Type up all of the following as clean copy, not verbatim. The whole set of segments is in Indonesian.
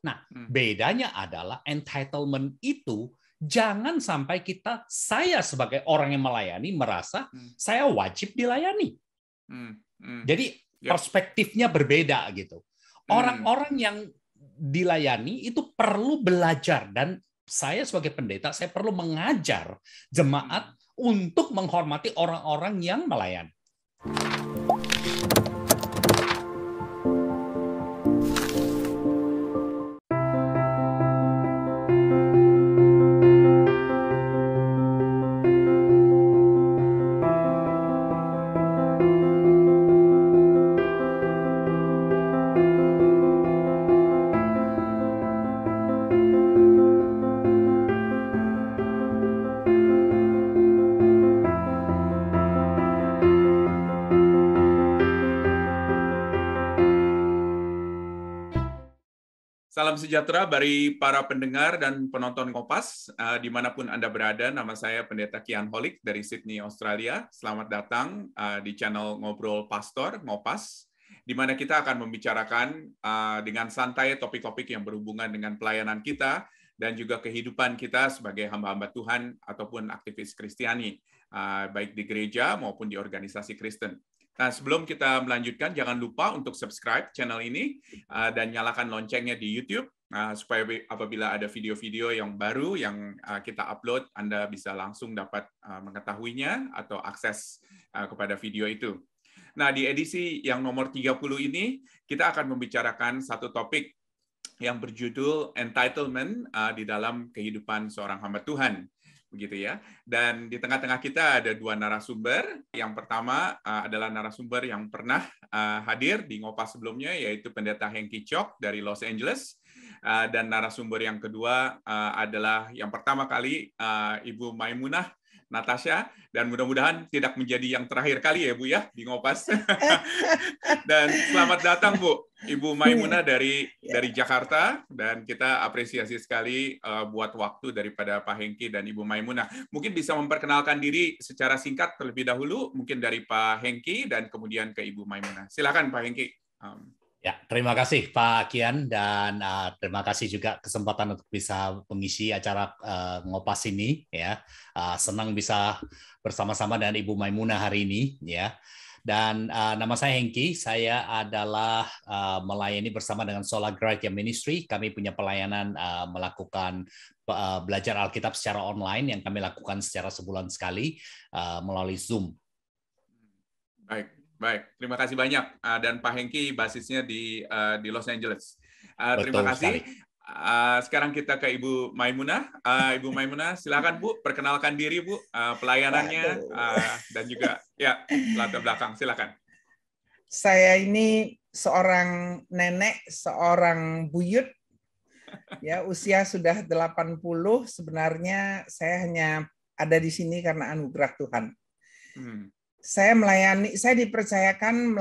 Nah, bedanya adalah entitlement itu jangan sampai saya sebagai orang yang melayani merasa saya wajib dilayani. Jadi perspektifnya berbeda gitu. Orang-orang yang dilayani itu perlu belajar, dan saya sebagai pendeta saya perlu mengajar jemaat untuk menghormati orang-orang yang melayani. Salam sejahtera bagi para pendengar dan penonton Ngopas, dimanapun Anda berada. Nama saya Pendeta Kian Holik dari Sydney, Australia. Selamat datang di channel Ngobrol Pastor, Ngopas, di mana kita akan membicarakan dengan santai topik-topik yang berhubungan dengan pelayanan kita dan juga kehidupan kita sebagai hamba-hamba Tuhan ataupun aktivis Kristiani, baik di gereja maupun di organisasi Kristen. Nah, sebelum kita melanjutkan, jangan lupa untuk subscribe channel ini dan nyalakan loncengnya di YouTube supaya apabila ada video-video yang baru yang kita upload, Anda bisa langsung dapat mengetahuinya atau akses kepada video itu. Nah, di edisi yang nomor 30 ini, kita akan membicarakan satu topik yang berjudul entitlement di dalam kehidupan seorang hamba Tuhan. Begitu ya. Dan di tengah-tengah kita ada dua narasumber. Yang pertama adalah narasumber yang pernah hadir di Ngopas sebelumnya, yaitu Pendeta Hengki Chok dari Los Angeles. Dan narasumber yang kedua adalah yang pertama kali Ibu Maimunah Natasha, dan mudah-mudahan tidak menjadi yang terakhir kali ya Bu ya di Ngopas. Dan selamat datang Bu, Ibu Maimunah dari Jakarta, dan kita apresiasi sekali buat waktu daripada Pak Hengki dan Ibu Maimunah. Mungkin bisa memperkenalkan diri secara singkat terlebih dahulu, mungkin dari Pak Hengki dan kemudian ke Ibu Maimunah. Silakan Pak Hengki. Ya, terima kasih Pak Kian, dan terima kasih juga kesempatan untuk bisa mengisi acara Ngopas ini ya. Senang bisa bersama-sama dengan Ibu Maimunah hari ini ya. Dan nama saya Hengki, saya adalah melayani bersama dengan Sola Gratia Ministry. Kami punya pelayanan melakukan belajar Alkitab secara online yang kami lakukan secara sebulan sekali melalui Zoom. Baik, terima kasih banyak. Dan Pak Hengki basisnya di Los Angeles. Terima kasih. Sekali. Sekarang kita ke Ibu Maimunah. Ibu Maimunah, silakan Bu, perkenalkan diri Bu, pelayanannya dan juga ya latar belakang. Silakan. Saya ini seorang nenek, seorang buyut. Ya, usia sudah 80. Sebenarnya saya hanya ada di sini karena anugerah Tuhan. Saya dipercayakan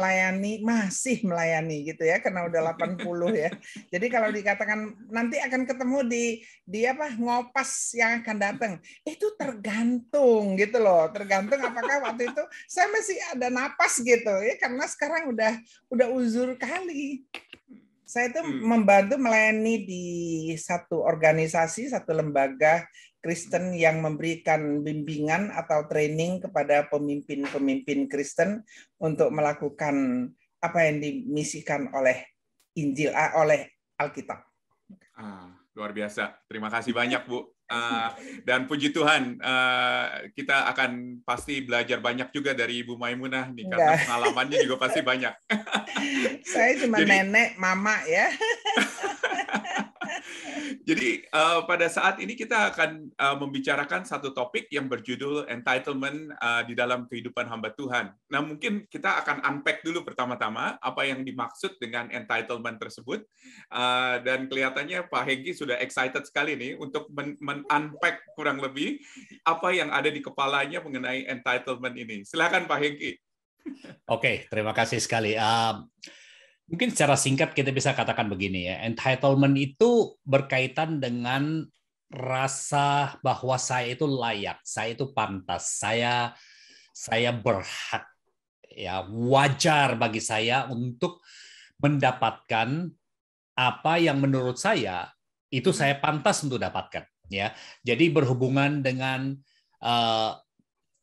masih melayani gitu ya, karena udah 80 ya. Jadi kalau dikatakan nanti akan ketemu di Ngopas yang akan datang, itu tergantung gitu loh. Tergantung apakah waktu itu saya masih ada napas gitu ya, karena sekarang udah uzur kali. Saya itu membantu melayani di satu organisasi, satu lembaga Kristen yang memberikan bimbingan atau training kepada pemimpin-pemimpin Kristen untuk melakukan apa yang dimisikan oleh Injil, oleh Alkitab. Luar biasa. Terima kasih banyak, Bu. Dan puji Tuhan, kita akan pasti belajar banyak juga dari Ibu Maimunah nih, karena pengalamannya juga pasti banyak. Saya cuma nenek, mama ya. Jadi pada saat ini kita akan membicarakan satu topik yang berjudul entitlement di dalam kehidupan hamba Tuhan. Nah, mungkin kita akan unpack dulu pertama-tama apa yang dimaksud dengan entitlement tersebut. Dan kelihatannya Pak Hengki sudah excited sekali nih untuk men-unpack kurang lebih apa yang ada di kepalanya mengenai entitlement ini. Silakan Pak Hengki. Oke, terima kasih sekali. Mungkin secara singkat kita bisa katakan begini ya, entitlement itu berkaitan dengan rasa bahwa saya itu layak, saya itu pantas, saya berhak, ya wajar bagi saya untuk mendapatkan apa yang menurut saya itu saya pantas untuk dapatkan, ya. Jadi berhubungan dengan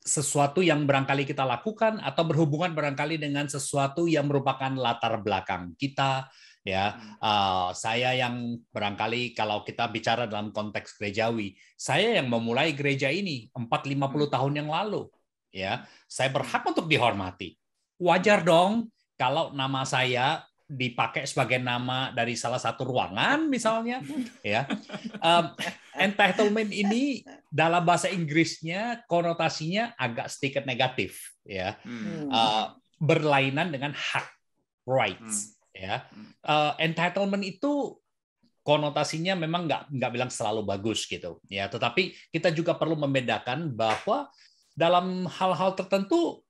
sesuatu yang barangkali kita lakukan atau berhubungan barangkali dengan sesuatu yang merupakan latar belakang kita, ya. Saya yang barangkali kalau kita bicara dalam konteks gerejawi, saya yang memulai gereja ini 40-50 tahun yang lalu, ya. Saya berhak untuk dihormati. Wajar dong kalau nama saya dipakai sebagai nama dari salah satu ruangan misalnya, ya. Entitlement ini dalam bahasa Inggrisnya konotasinya agak sedikit negatif, ya. Berlainan dengan hak, rights, ya. Entitlement itu konotasinya memang nggak bilang selalu bagus gitu, ya. Tetapi kita juga perlu membedakan bahwa dalam hal-hal tertentu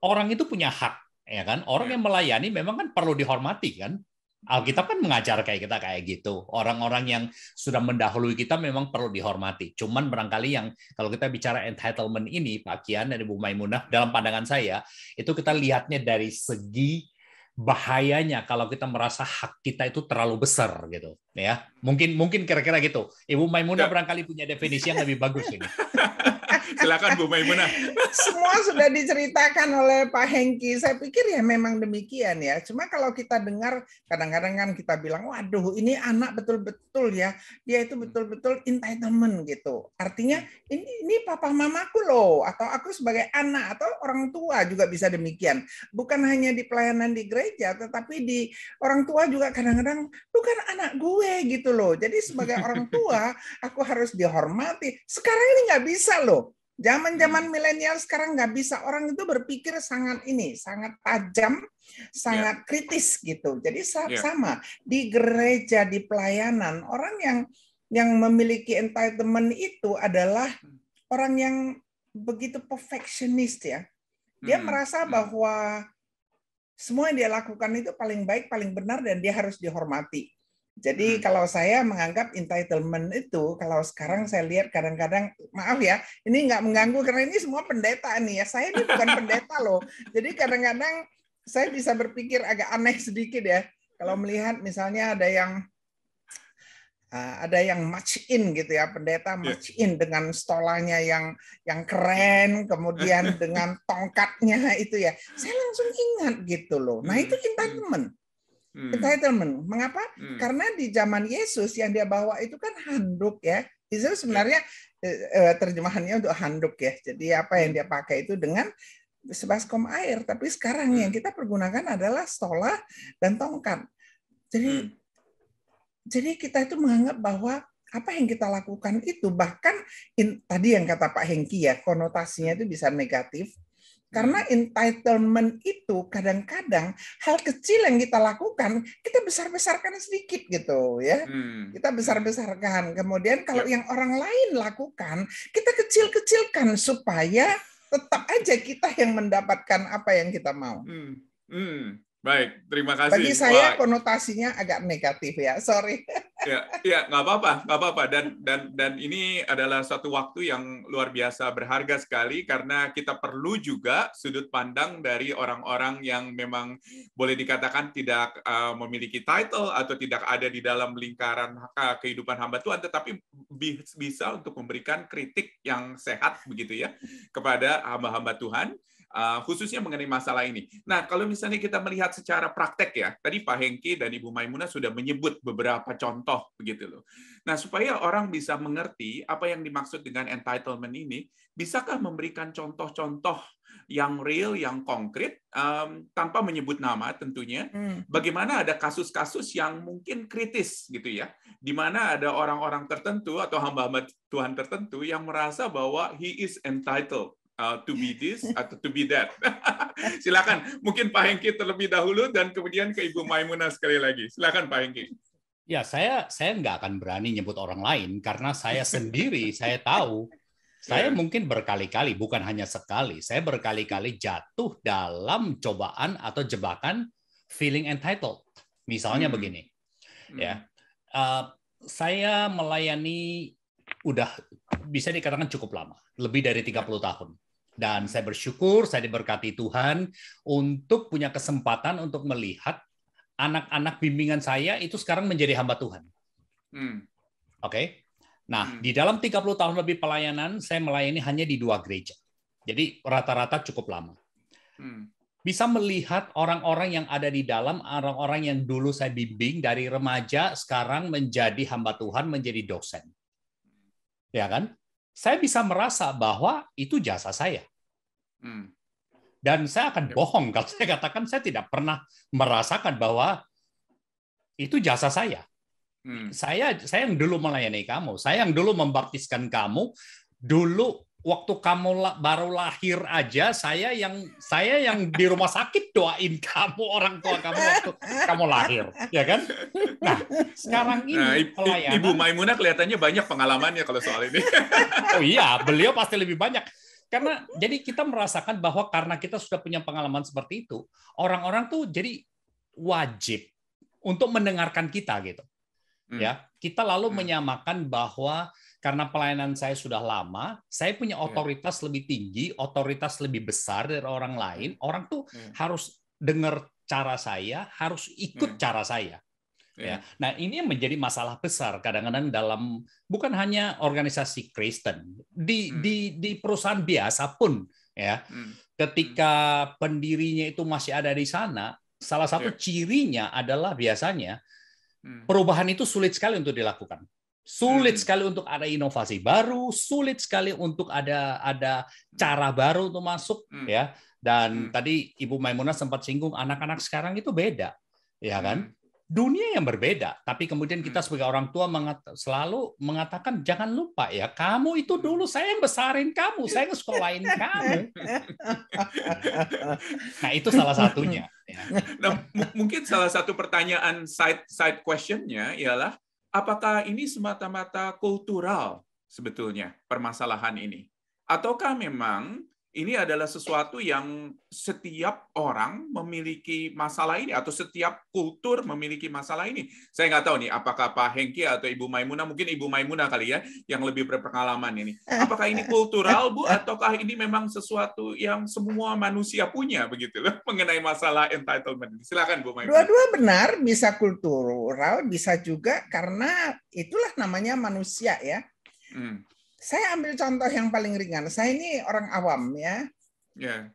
orang itu punya hak, ya kan? Orang yang melayani memang kan perlu dihormati, kan? Alkitab kan mengajar kayak kita kayak gitu. Orang-orang yang sudah mendahului kita memang perlu dihormati. Cuman barangkali yang kalau kita bicara entitlement ini, Pak Kian dan Ibu Maimunah, dalam pandangan saya itu kita lihatnya dari segi bahayanya kalau kita merasa hak kita itu terlalu besar gitu, ya. Mungkin kira-kira gitu. Ibu Maimunah barangkali punya definisi yang lebih bagus ini. Silakan Bu Maimunah. Semua sudah diceritakan oleh Pak Hengki. Saya pikir ya memang demikian ya. Cuma kalau kita dengar kadang-kadang kan kita bilang, waduh ini anak betul-betul ya. Dia itu betul-betul entitlement gitu. Artinya ini papa mamaku loh. Atau aku sebagai anak atau orang tua juga bisa demikian. Bukan hanya di pelayanan di gereja, tetapi di orang tua juga kadang-kadang, lu kan anak gue gitu loh. Jadi sebagai orang tua, aku harus dihormati. Sekarang ini nggak bisa loh. Zaman-zaman milenial sekarang nggak bisa, orang itu berpikir sangat tajam, sangat kritis gitu. Jadi sama di gereja, di pelayanan, orang yang memiliki entitlement itu adalah orang yang begitu perfectionist ya. Dia merasa bahwa semua yang dia lakukan itu paling baik, paling benar, dan dia harus dihormati. Jadi kalau saya menganggap entitlement itu, kalau sekarang saya lihat kadang-kadang, maaf ya, ini nggak mengganggu karena ini semua pendeta nih ya. Saya ini bukan pendeta loh. Jadi kadang-kadang saya bisa berpikir agak aneh sedikit ya. Kalau melihat misalnya ada yang march in gitu ya, pendeta march in dengan stolanya yang keren, kemudian dengan tongkatnya itu ya. Saya langsung ingat gitu loh. Nah itu entitlement. Entitlement. Mengapa? Karena di zaman Yesus yang dia bawa itu kan handuk ya. Itu sebenarnya terjemahannya untuk handuk ya. Jadi apa yang dia pakai itu dengan sebaskom air. Tapi sekarang yang kita pergunakan adalah stola dan tongkat. Jadi kita itu menganggap bahwa apa yang kita lakukan itu, bahkan tadi yang kata Pak Hengki ya, konotasinya itu bisa negatif. Karena entitlement itu kadang-kadang hal kecil yang kita lakukan, kita besar-besarkan sedikit gitu ya. Kita besar-besarkan. Kemudian kalau yang orang lain lakukan, kita kecil-kecilkan supaya tetap aja kita yang mendapatkan apa yang kita mau. Baik, terima kasih. Bagi saya konotasinya agak negatif ya, sorry. Ya, nggak apa-apa. Dan ini adalah suatu waktu yang luar biasa berharga sekali karena kita perlu juga sudut pandang dari orang-orang yang memang boleh dikatakan tidak memiliki title atau tidak ada di dalam lingkaran kehidupan hamba Tuhan, tetapi bisa untuk memberikan kritik yang sehat begitu ya kepada hamba-hamba Tuhan. Khususnya mengenai masalah ini. Nah, kalau misalnya kita melihat secara praktek ya, tadi Pak Hengki dan Ibu Maimunah sudah menyebut beberapa contoh begitu loh. Nah, supaya orang bisa mengerti apa yang dimaksud dengan entitlement ini, bisakah memberikan contoh-contoh yang real, yang konkret, tanpa menyebut nama tentunya, bagaimana ada kasus-kasus yang mungkin kritis gitu ya, di mana ada orang-orang tertentu atau hamba-hamba Tuhan tertentu yang merasa bahwa he is entitled to be this atau to be that. Silakan, mungkin Pak Hengki terlebih dahulu dan kemudian ke Ibu Maimunah sekali lagi. Silakan Pak Hengki. Ya, saya nggak akan berani nyebut orang lain karena saya sendiri saya tahu saya mungkin berkali-kali, bukan hanya sekali, saya berkali-kali jatuh dalam cobaan atau jebakan feeling entitled. Misalnya begini, ya, saya melayani udah bisa dikatakan cukup lama, lebih dari 30 tahun. Dan saya bersyukur, saya diberkati Tuhan untuk punya kesempatan untuk melihat anak-anak bimbingan saya itu sekarang menjadi hamba Tuhan. Oke. Nah, di dalam 30 tahun lebih pelayanan, saya melayani hanya di 2 gereja. Jadi rata-rata cukup lama. Bisa melihat orang-orang yang ada di dalam, orang-orang yang dulu saya bimbing dari remaja, sekarang menjadi hamba Tuhan, menjadi dosen. Ya kan? Saya bisa merasa bahwa itu jasa saya. Dan saya akan bohong kalau saya katakan saya tidak pernah merasakan bahwa itu jasa saya. Saya yang dulu melayani kamu, saya yang dulu membaptiskan kamu, dulu waktu kamu baru lahir aja, saya yang di rumah sakit doain kamu, orang tua kamu waktu kamu lahir, ya kan? Nah, sekarang ini pelayanan. Ibu Maimunah kelihatannya banyak pengalamannya kalau soal ini. Oh iya, beliau pasti lebih banyak. Karena jadi kita merasakan bahwa karena kita sudah punya pengalaman seperti itu, orang-orang tuh jadi wajib untuk mendengarkan kita gitu. Ya, kita lalu menyamakan bahwa karena pelayanan saya sudah lama, saya punya otoritas lebih tinggi, otoritas lebih besar dari orang lain. Orang tuh harus dengar cara saya, harus ikut cara saya. Ya. Nah, ini yang menjadi masalah besar kadang-kadang dalam bukan hanya organisasi Kristen, di perusahaan biasa pun ya. Ketika pendirinya itu masih ada di sana, salah satu cirinya adalah biasanya perubahan itu sulit sekali untuk dilakukan. Sulit sekali untuk ada inovasi baru, sulit sekali untuk ada cara baru untuk masuk ya. Dan tadi Ibu Maimunah sempat singgung anak-anak sekarang itu beda. Ya kan? Dunia yang berbeda, tapi kemudian kita sebagai orang tua selalu mengatakan jangan lupa ya, kamu itu dulu saya yang besarin kamu, saya yang sekolahin kamu. Nah, itu salah satunya. Nah, mungkin salah satu pertanyaan side question-nya ialah apakah ini semata-mata kultural sebetulnya permasalahan ini? Ataukah memang ini adalah sesuatu yang setiap orang memiliki masalah ini atau setiap kultur memiliki masalah ini? Saya nggak tahu nih apakah Pak Hengki atau Ibu Maimunah, mungkin Ibu Maimunah kali ya yang lebih berpengalaman ini. Apakah ini kultural, Bu, ataukah ini memang sesuatu yang semua manusia punya begitu loh mengenai masalah entitlement? Silakan Bu Maimunah. Dua-dua benar, bisa kultural, bisa juga karena itulah namanya manusia ya. Saya ambil contoh yang paling ringan. Saya ini orang awam ya.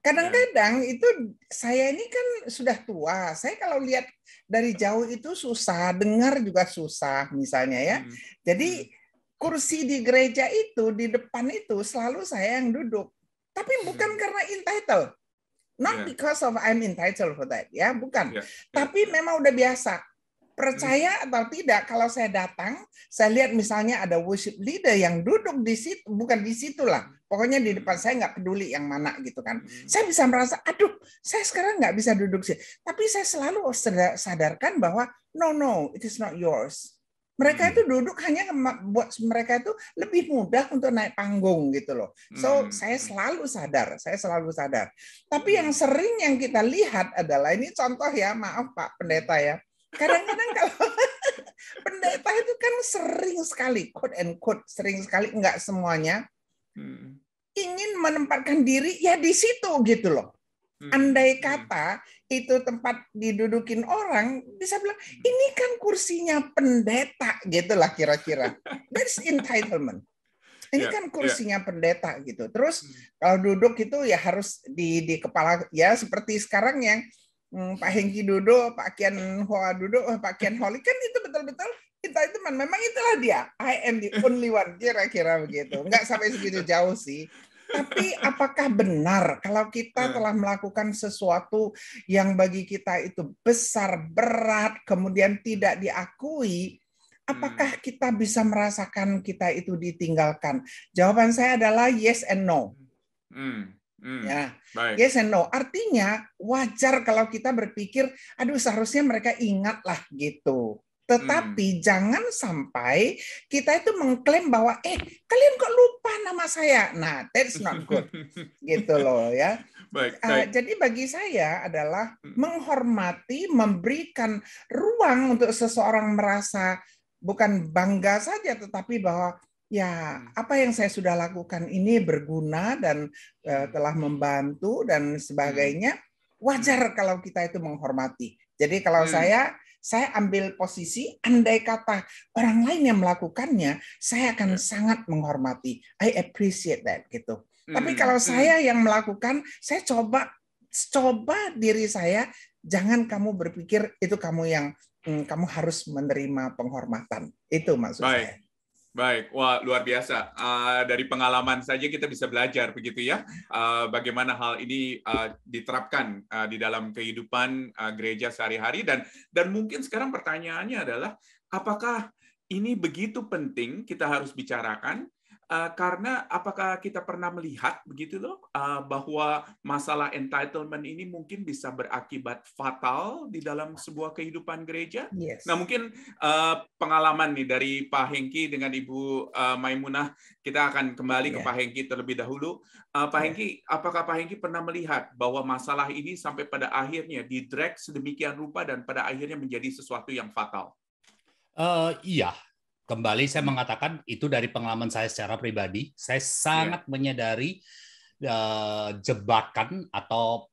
Kadang-kadang itu saya ini kan sudah tua. Saya kalau lihat dari jauh itu susah, dengar juga susah misalnya ya. Jadi kursi di gereja itu di depan itu selalu saya yang duduk. Tapi bukan karena entitled. Not because of I'm entitled for that ya, bukan. Tapi memang udah biasa. Percaya atau tidak, kalau saya datang, saya lihat misalnya ada worship leader yang duduk di situ, bukan di situ lah, pokoknya di depan saya nggak peduli yang mana gitu kan. Saya bisa merasa, aduh, saya sekarang nggak bisa duduk sih. Tapi saya selalu sadarkan bahwa no, it is not yours. Mereka itu duduk hanya buat mereka itu lebih mudah untuk naik panggung gitu loh. So saya selalu sadar. Tapi yang sering yang kita lihat adalah ini contoh ya, maaf Pak Pendeta ya. Kadang-kadang kalau pendeta itu kan sering sekali, quote and quote, sering sekali, enggak semuanya, ingin menempatkan diri ya di situ gitu loh. Andai kata itu tempat didudukin orang, bisa bilang, ini kan kursinya pendeta gitu lah kira-kira. That's entitlement. Ini kan kursinya pendeta gitu. Terus kalau duduk itu ya harus di kepala, ya seperti sekarang yang Pak Hengki duduk, Pak Kian Hoa duduk, Pak Kian Holik kan itu betul-betul itu memang itulah dia. I am the only one, kira-kira begitu. Enggak sampai segitu jauh sih. Tapi apakah benar kalau kita telah melakukan sesuatu yang bagi kita itu besar, berat, kemudian tidak diakui, apakah kita bisa merasakan kita itu ditinggalkan? Jawaban saya adalah yes and no. Ya, yes and no. Artinya wajar kalau kita berpikir, aduh seharusnya mereka ingat lah gitu. Tetapi jangan sampai kita itu mengklaim bahwa, kalian kok lupa nama saya. Nah, that's not good. Gitu loh ya. Jadi bagi saya adalah menghormati, memberikan ruang untuk seseorang merasa bukan bangga saja, tetapi bahwa ya, apa yang saya sudah lakukan ini berguna dan telah membantu dan sebagainya. Wajar kalau kita itu menghormati. Jadi kalau saya ambil posisi, andai kata orang lain yang melakukannya, saya akan sangat menghormati. I appreciate that gitu. Tapi kalau saya yang melakukan, saya coba diri saya, jangan kamu berpikir itu kamu yang kamu harus menerima penghormatan. Itu maksud saya. Baik, wah luar biasa. Dari pengalaman saja kita bisa belajar begitu ya, bagaimana hal ini diterapkan di dalam kehidupan gereja sehari-hari, dan mungkin sekarang pertanyaannya adalah apakah ini begitu penting kita harus bicarakan? Karena apakah kita pernah melihat begitu loh bahwa masalah entitlement ini mungkin bisa berakibat fatal di dalam sebuah kehidupan gereja? Yes. Nah mungkin pengalaman nih dari Pak Hengki dengan Ibu Maimunah, kita akan kembali ke Pak Hengki terlebih dahulu. Pak Hengki, apakah Pak Hengki pernah melihat bahwa masalah ini sampai pada akhirnya didrag sedemikian rupa dan pada akhirnya menjadi sesuatu yang fatal? Iya. Kembali saya mengatakan itu dari pengalaman saya secara pribadi. Saya sangat menyadari jebakan atau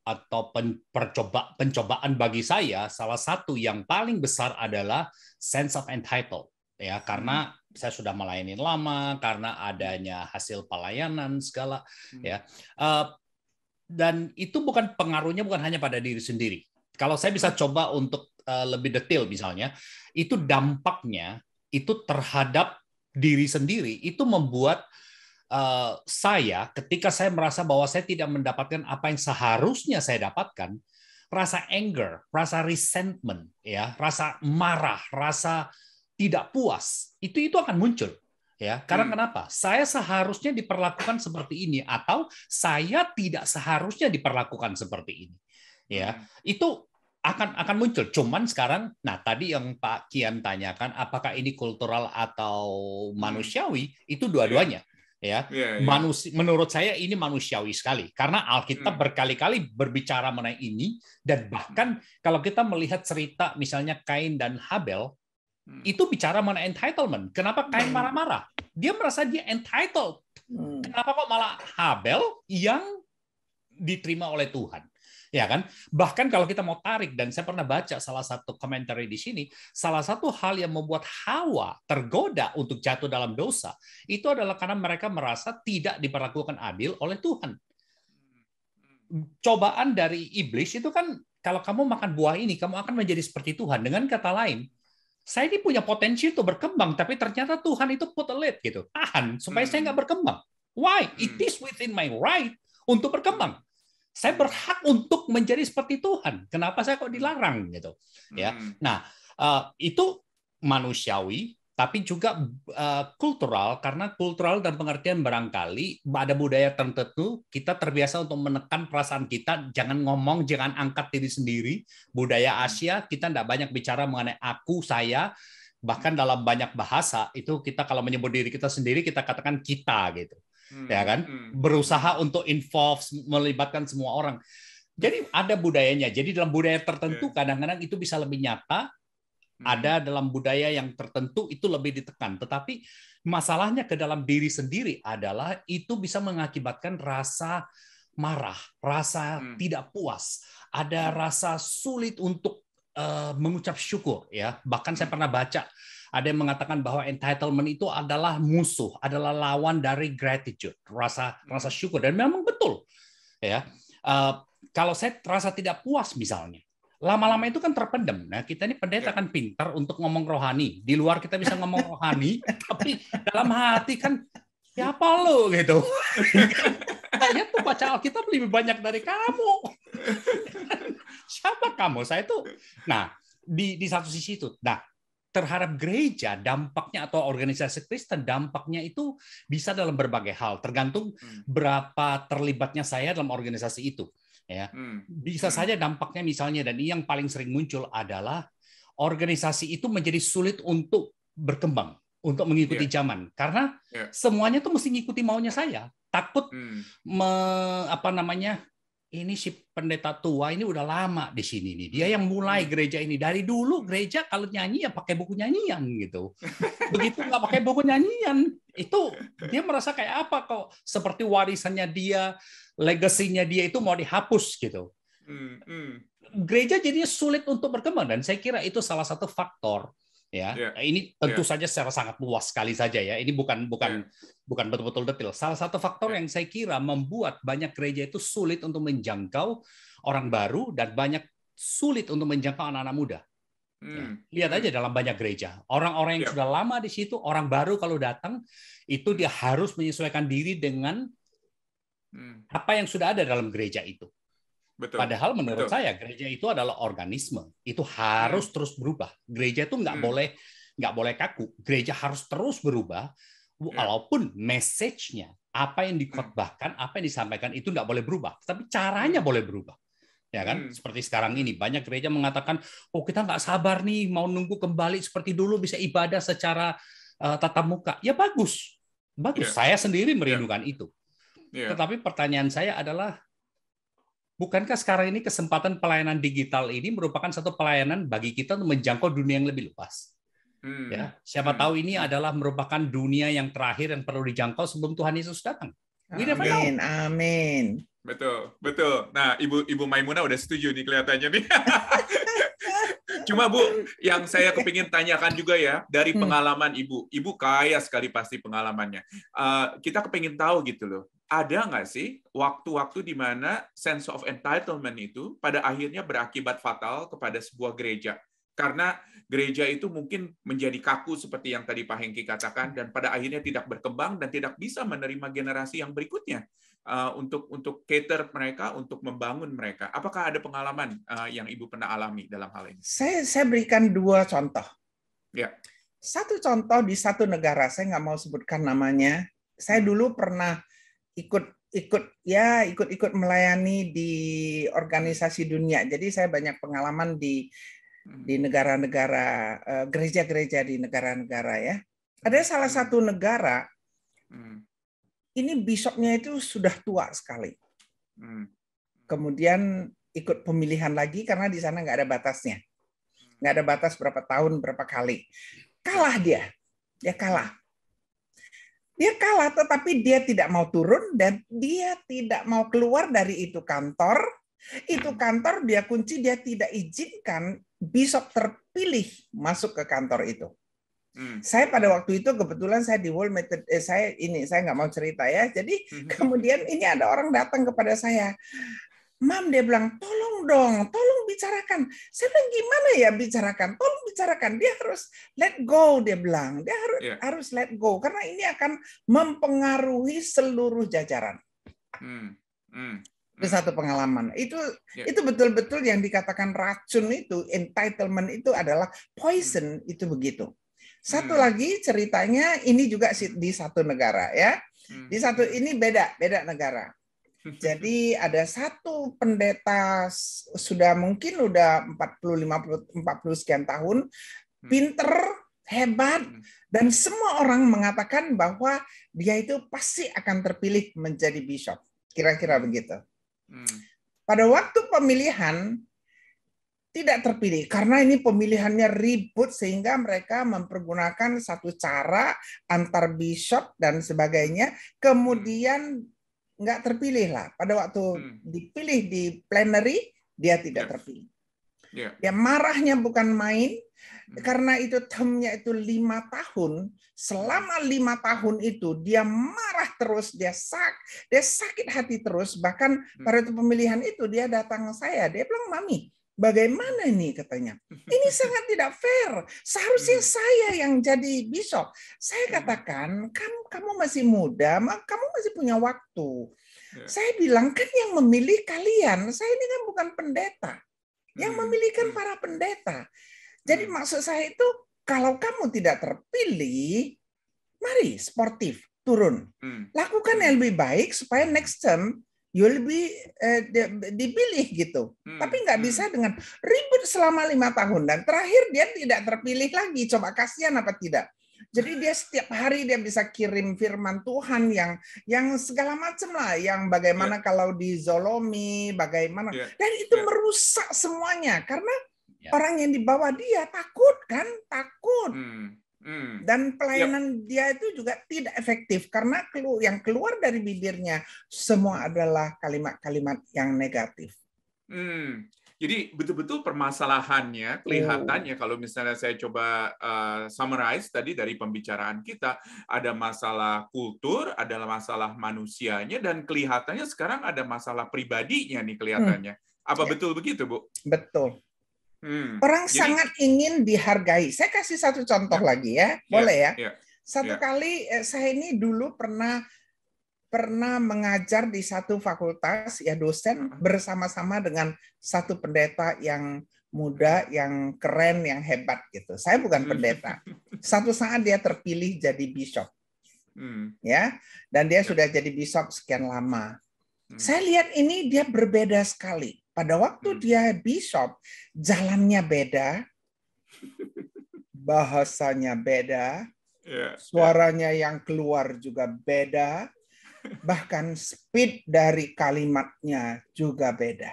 pencobaan bagi saya. Salah satu yang paling besar adalah sense of entitled, ya, karena saya sudah melayani lama, karena adanya hasil pelayanan segala, ya. Dan itu pengaruhnya bukan hanya pada diri sendiri. Kalau saya bisa coba untuk lebih detail, misalnya, itu dampaknya itu terhadap diri sendiri, itu membuat saya, ketika saya merasa bahwa saya tidak mendapatkan apa yang seharusnya saya dapatkan, rasa anger, rasa resentment, ya, rasa marah, rasa tidak puas, itu akan muncul. Ya, karena kenapa? Saya seharusnya diperlakukan seperti ini, atau saya tidak seharusnya diperlakukan seperti ini. Ya, itu akan muncul. Cuman sekarang, nah tadi yang Pak Kian tanyakan, apakah ini kultural atau manusiawi? Itu dua-duanya. Ya, menurut saya ini manusiawi sekali, karena Alkitab berkali-kali berbicara mengenai ini, dan bahkan kalau kita melihat cerita misalnya Kain dan Habel, itu bicara mengenai entitlement. Kenapa Kain marah-marah? Dia merasa dia entitled. Kenapa kok malah Habel yang diterima oleh Tuhan? Ya kan? Bahkan kalau kita mau tarik, dan saya pernah baca salah satu komentar di sini, salah satu hal yang membuat Hawa tergoda untuk jatuh dalam dosa, itu adalah karena mereka merasa tidak diperlakukan adil oleh Tuhan. Cobaan dari iblis itu kan, kalau kamu makan buah ini, kamu akan menjadi seperti Tuhan. Dengan kata lain, saya ini punya potensi untuk berkembang, tapi ternyata Tuhan itu put a lid, gitu, tahan supaya saya nggak berkembang. Why? It is within my right untuk berkembang. Saya berhak untuk menjadi seperti Tuhan. Kenapa saya kok dilarang, gitu? Ya. Nah, itu manusiawi, tapi juga kultural, karena kultural dan pengertian barangkali ada budaya tertentu kita terbiasa untuk menekan perasaan kita, jangan ngomong, jangan angkat diri sendiri. Budaya Asia kita tidak banyak bicara mengenai aku, saya, bahkan dalam banyak bahasa itu kita kalau menyebut diri kita sendiri kita katakan kita, gitu. Ya kan, berusaha untuk involve, melibatkan semua orang. Jadi ada budayanya. Jadi dalam budaya tertentu kadang-kadang itu bisa lebih nyata. Ada dalam budaya yang tertentu itu lebih ditekan. Tetapi masalahnya ke dalam diri sendiri adalah itu bisa mengakibatkan rasa marah, rasa tidak puas, ada rasa sulit untuk mengucap syukur. Ya, bahkan saya pernah baca ada yang mengatakan bahwa entitlement itu adalah musuh, adalah lawan dari gratitude, rasa syukur, dan memang betul. Ya, kalau saya rasa tidak puas misalnya, lama-lama itu kan terpendam. Nah, kita ini pendeta kan pintar untuk ngomong rohani. Di luar kita bisa ngomong rohani, tapi dalam hati kan siapa lo, gitu. Saya tuh baca Alkitab lebih banyak dari kamu. Siapa kamu? Saya tuh. Nah, di satu sisi itu. Nah, terhadap gereja, dampaknya, atau organisasi Kristen, dampaknya itu bisa dalam berbagai hal, tergantung berapa terlibatnya saya dalam organisasi itu. Ya, bisa saja dampaknya misalnya, dan ini yang paling sering muncul adalah organisasi itu menjadi sulit untuk berkembang, untuk mengikuti zaman, karena semuanya tuh mesti ngikuti maunya saya. Takut ini si pendeta tua ini udah lama di sini nih. Dia yang mulai gereja ini. Dari dulu gereja kalau nyanyi ya pakai buku nyanyian, gitu. Begitu nggak pakai buku nyanyian, itu dia merasa kayak apa kok? Seperti warisannya dia, legasinya dia itu mau dihapus, gitu. gereja jadinya sulit untuk berkembang, dan saya kira itu salah satu faktor. Ya, ini tentu saja secara sangat luas sekali saja ya. Ini bukan betul-betul detail. Salah satu faktor yang saya kira membuat banyak gereja itu sulit untuk menjangkau orang baru dan banyak sulit untuk menjangkau anak-anak muda. Ya. Lihat aja dalam banyak gereja, orang-orang yang sudah lama di situ, orang baru kalau datang itu dia harus menyesuaikan diri dengan apa yang sudah ada dalam gereja itu. Betul. Padahal menurut saya gereja itu adalah organisme, itu harus terus berubah. Gereja itu nggak boleh kaku. Gereja harus terus berubah, walaupun message-nya, apa yang dikhotbahkan, apa yang disampaikan itu nggak boleh berubah, tapi caranya boleh berubah. Ya kan? Seperti sekarang ini banyak gereja mengatakan, oh kita nggak sabar nih, mau nunggu kembali seperti dulu bisa ibadah secara tatap muka. Ya bagus, Saya sendiri merindukan itu. Tetapi pertanyaan saya adalah, bukankah sekarang ini kesempatan pelayanan digital ini merupakan satu pelayanan bagi kita untuk menjangkau dunia yang lebih luas? Ya, siapa tahu ini adalah merupakan dunia yang terakhir yang perlu dijangkau sebelum Tuhan Yesus datang. Amin, amin. Betul. Nah, Ibu Maimunah udah setuju nih kelihatannya nih. Cuma Bu, yang saya kepingin tanyakan juga ya, dari pengalaman Ibu kaya sekali pasti pengalamannya. Kita kepingin tahu gitu loh, ada nggak sih waktu-waktu di mana sense of entitlement itu pada akhirnya berakibat fatal kepada sebuah gereja? Karena gereja itu mungkin menjadi kaku seperti yang tadi Pak Hengki katakan, dan pada akhirnya tidak berkembang dan tidak bisa menerima generasi yang berikutnya untuk cater mereka, untuk membangun mereka. Apakah ada pengalaman yang Ibu pernah alami dalam hal ini? Saya berikan 2 contoh. Ya. Satu contoh di satu negara, saya nggak mau sebutkan namanya. Saya dulu pernah ikut melayani di organisasi dunia. Jadi saya banyak pengalaman di negara-negara, gereja-gereja di negara-negara ya. Ada salah satu negara, ini bishopnya itu sudah tua sekali. Kemudian ikut pemilihan lagi karena di sana nggak ada batasnya. Nggak ada batas berapa tahun, berapa kali. Kalah dia kalah. Dia kalah, tetapi dia tidak mau turun dan dia tidak mau keluar dari itu kantor. Itu kantor dia kunci, dia tidak izinkan bishop terpilih masuk ke kantor itu. Saya pada waktu itu kebetulan saya di World Methodist, saya nggak mau cerita ya. Jadi kemudian ini ada orang datang kepada saya. Mam, dia bilang, tolong bicarakan. Saya bilang, gimana ya bicarakan? Tolong bicarakan. Dia harus let go, dia bilang. Dia harus let go, karena ini akan mempengaruhi seluruh jajaran. Itu satu pengalaman. Itu betul-betul yang dikatakan racun itu, entitlement itu adalah poison, itu begitu. Satu lagi ceritanya, ini juga di satu negara ya. Di satu ini beda negara. Jadi ada satu pendeta sudah mungkin udah 40 sekian tahun, pinter, hebat, dan semua orang mengatakan bahwa dia itu pasti akan terpilih menjadi bishop. Kira-kira begitu. Pada waktu pemilihan tidak terpilih karena ini pemilihannya ribut sehingga mereka mempergunakan satu cara antar bishop dan sebagainya. Kemudian nggak terpilih lah. Pada waktu dipilih di plenary, dia tidak terpilih. Ya marahnya bukan main, karena itu termnya itu 5 tahun. Selama 5 tahun itu dia marah terus, dia sakit hati terus. Bahkan pada pemilihan itu dia datang ke saya, dia bilang, Mami, bagaimana ini katanya? Ini sangat tidak fair. Seharusnya saya yang jadi bishop. Saya katakan, kamu masih muda, kamu masih punya waktu. Saya bilang, kan yang memilih kalian. Saya ini kan bukan pendeta. Yang memilih kan para pendeta. Jadi maksud saya itu, kalau kamu tidak terpilih, mari sportif, turun. Lakukan yang lebih baik supaya next term you lebih dipilih gitu. Tapi nggak bisa dengan ribut selama 5 tahun dan terakhir dia tidak terpilih lagi. Coba kasihan apa tidak? Jadi dia setiap hari dia bisa kirim firman Tuhan yang segala macam lah, yang bagaimana kalau dizolomi, bagaimana, dan itu merusak semuanya karena orang yang di bawah dia takut. Dan pelayanan dia itu juga tidak efektif karena yang keluar dari bibirnya semua adalah kalimat-kalimat yang negatif. Jadi betul-betul permasalahannya kelihatannya kalau misalnya saya coba summarize tadi dari pembicaraan kita, ada masalah kultur, ada masalah manusianya, dan kelihatannya sekarang ada masalah pribadinya nih kelihatannya. Apa betul begitu, Bu? Betul. Orang sangat ingin dihargai. Saya kasih satu contoh lagi ya, boleh ya? Satu kali saya ini dulu pernah mengajar di satu fakultas, ya dosen bersama-sama dengan satu pendeta yang muda, yang keren, yang hebat gitu. Saya bukan pendeta. Satu saat dia terpilih jadi bishop, ya, dan dia sudah jadi bishop sekian lama. Saya lihat ini dia berbeda sekali. Pada waktu dia bishop, jalannya beda, bahasanya beda, suaranya yang keluar juga beda. Bahkan speed dari kalimatnya juga beda.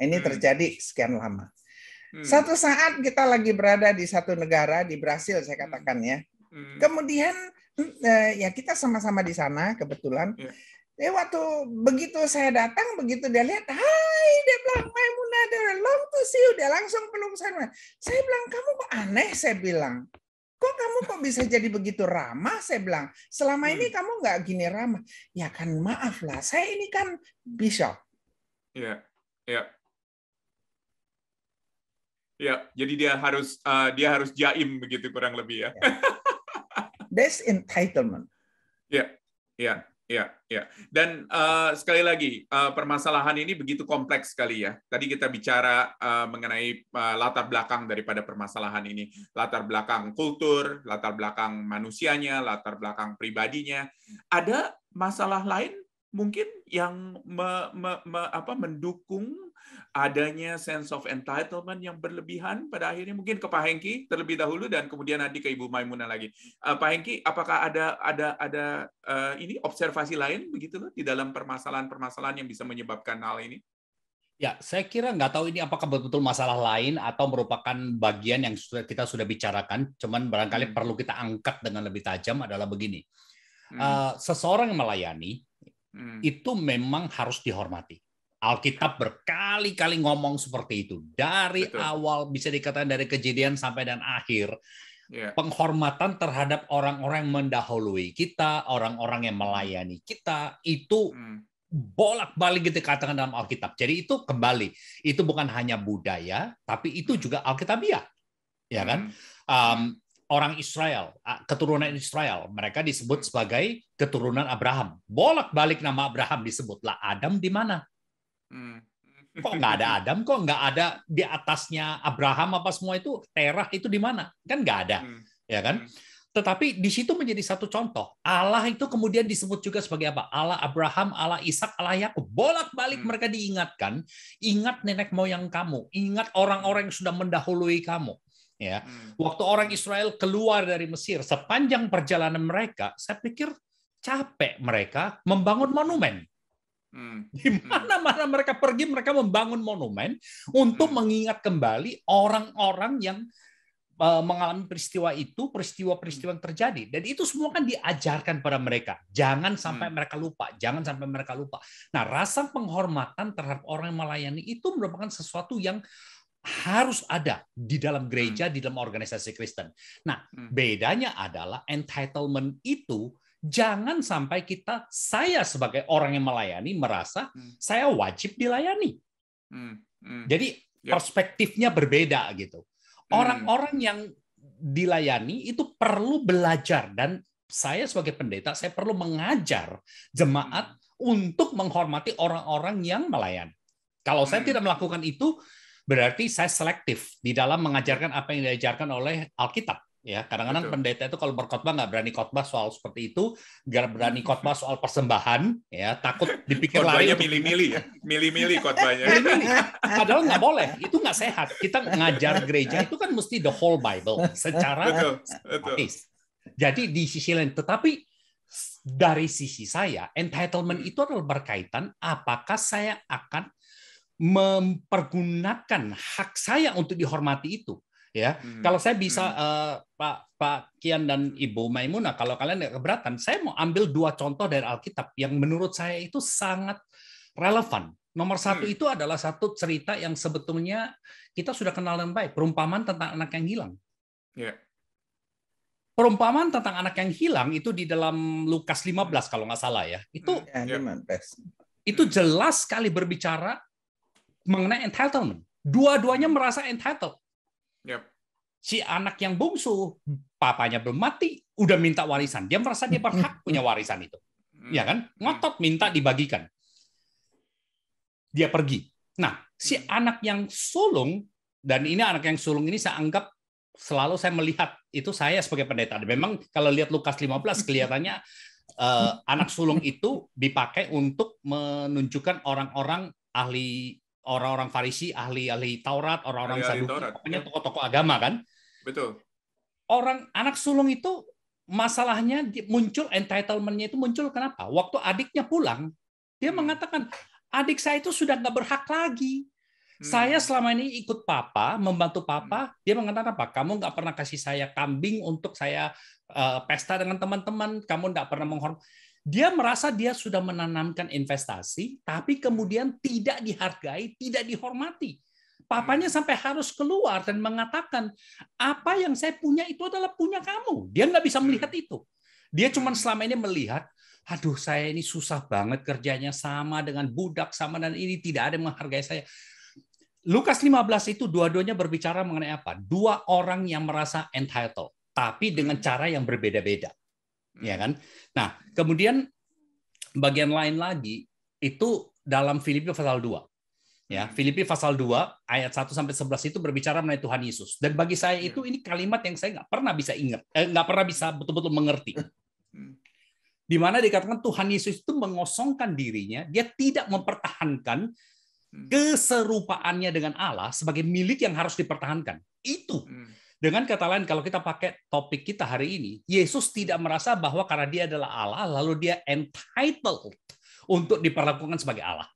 Ini terjadi sekian lama. Satu saat kita lagi berada di satu negara, di Brasil saya katakan ya. Kemudian ya kita sama-sama di sana kebetulan. Waktu begitu saya datang, begitu dia lihat, hai, dia bilang, Maimunah, long to see you, dia langsung peluk saya. Saya bilang, kamu kok aneh, saya bilang. Kok bisa jadi begitu ramah? Saya bilang, selama ini kamu nggak gini ramah. Ya kan maaf lah, saya ini kan bishop. Ya, jadi dia harus jaim begitu kurang lebih ya. That's entitlement. Ya. Dan sekali lagi permasalahan ini begitu kompleks sekali ya. Tadi kita bicara mengenai latar belakang daripada permasalahan ini, latar belakang kultur, latar belakang manusianya, latar belakang pribadinya. Ada masalah lain mungkin yang mendukung adanya sense of entitlement yang berlebihan pada akhirnya. Mungkin ke Pak Hengki terlebih dahulu dan kemudian nanti ke Ibu Maimunah lagi. Pak Hengki, apakah ada ini observasi lain begitu loh di dalam permasalahan-permasalahan yang bisa menyebabkan hal ini? Ya, saya kira nggak tahu ini apakah betul-betul masalah lain atau merupakan bagian yang kita sudah bicarakan. Cuman barangkali perlu kita angkat dengan lebih tajam adalah begini. Seseorang yang melayani itu memang harus dihormati. Alkitab berkali-kali ngomong seperti itu. Dari awal, bisa dikatakan dari Kejadian sampai dan akhir. Penghormatan terhadap orang-orang yang mendahului kita, orang-orang yang melayani kita, itu bolak-balik dikatakan dalam Alkitab. Jadi itu kembali, itu bukan hanya budaya, tapi itu juga Alkitabiah. Ya kan? Orang Israel, keturunan Israel, mereka disebut sebagai keturunan Abraham. Bolak-balik nama Abraham disebutlah. Adam di mana? Kok nggak ada Adam? Kok nggak ada di atasnya Abraham apa semua itu? Terah itu di mana? Kan nggak ada, ya kan? Tetapi di situ menjadi satu contoh. Allah itu kemudian disebut juga sebagai apa? Allah Abraham, Allah Ishak, Allah Yakub. Bolak-balik mereka diingatkan. Ingat nenek moyang kamu. Ingat orang-orang yang sudah mendahului kamu. Ya, waktu orang Israel keluar dari Mesir, sepanjang perjalanan mereka, saya pikir capek mereka membangun monumen. Di mana-mana mereka pergi, mereka membangun monumen untuk mengingat kembali orang-orang yang mengalami peristiwa itu, peristiwa-peristiwa yang terjadi. Dan itu semua kan diajarkan pada mereka. Jangan sampai mereka lupa. Jangan sampai mereka lupa. Nah, rasa penghormatan terhadap orang yang melayani itu merupakan sesuatu yang harus ada di dalam gereja, di dalam organisasi Kristen. Nah, bedanya adalah entitlement itu jangan sampai saya sebagai orang yang melayani merasa saya wajib dilayani. Jadi perspektifnya berbeda gitu. Orang-orang yang dilayani itu perlu belajar, dan saya sebagai pendeta saya perlu mengajar jemaat untuk menghormati orang-orang yang melayani. Kalau saya tidak melakukan itu, berarti saya selektif di dalam mengajarkan apa yang diajarkan oleh Alkitab. Ya, kadang-kadang pendeta itu kalau berkhotbah nggak berani khotbah soal seperti itu, nggak berani khotbah soal persembahan, ya takut dipikir lari. Milih-milih ya, milih-milih khotbahnya. Padahal nggak boleh, itu nggak sehat. Kita ngajar gereja itu kan mesti the whole Bible secara sistematis. Jadi di sisi lain, tetapi dari sisi saya, entitlement itu adalah berkaitan apakah saya akan mempergunakan hak saya untuk dihormati itu. Ya, kalau saya bisa, Pak Kian dan Ibu Maimunah, kalau kalian nggak keberatan, saya mau ambil 2 contoh dari Alkitab yang menurut saya itu sangat relevan. Nomor satu itu adalah satu cerita yang sebetulnya kita sudah kenal dengan baik. Perumpamaan tentang anak yang hilang. Ya. Perumpamaan tentang anak yang hilang itu di dalam Lukas 15 kalau nggak salah ya. Ya, 15. Itu jelas sekali berbicara mengenai entitlement. Dua-duanya merasa entitled. Yep. Si anak yang bungsu, papanya belum mati, udah minta warisan. Dia merasa dia berhak punya warisan itu. Ya kan? Ngotot minta dibagikan. Dia pergi. Nah, si anak yang sulung, dan ini anak yang sulung ini saya anggap selalu saya melihat, itu saya sebagai pendeta. Memang kalau lihat Lukas 15, kelihatannya anak sulung itu dipakai untuk menunjukkan orang-orang ahli, orang-orang Farisi, ahli-ahli Taurat, orang-orang Saduki, pokoknya tokoh-tokoh agama kan. Betul. Anak sulung itu masalahnya muncul, entitlement-nya itu muncul kenapa? Waktu adiknya pulang, dia mengatakan, adik saya itu sudah nggak berhak lagi. Saya selama ini ikut papa, membantu papa. Dia mengatakan apa? Kamu nggak pernah kasih saya kambing untuk saya pesta dengan teman-teman. Kamu nggak pernah menghormati. Dia merasa dia sudah menanamkan investasi, tapi kemudian tidak dihargai, tidak dihormati. Papanya sampai harus keluar dan mengatakan, apa yang saya punya itu adalah punya kamu. Dia nggak bisa melihat itu. Dia cuma selama ini melihat, aduh saya ini susah banget kerjanya, sama dengan budak, sama dan ini tidak ada yang menghargai saya. Lukas 15 itu dua-duanya berbicara mengenai apa? Dua orang yang merasa entitled, tapi dengan cara yang berbeda-beda. Ya kan? Nah, kemudian bagian lain lagi itu dalam Filipi pasal 2. Ya, Filipi pasal 2 ayat 1 sampai 11 itu berbicara mengenai Tuhan Yesus. Dan bagi saya itu ini kalimat yang saya nggak pernah bisa ingat, nggak pernah bisa betul-betul mengerti. Di mana dikatakan Tuhan Yesus itu mengosongkan dirinya, dia tidak mempertahankan keserupaannya dengan Allah sebagai milik yang harus dipertahankan. Itu. Dengan kata lain, kalau kita pakai topik kita hari ini, Yesus tidak merasa bahwa karena dia adalah Allah, lalu dia entitled untuk diperlakukan sebagai Allah.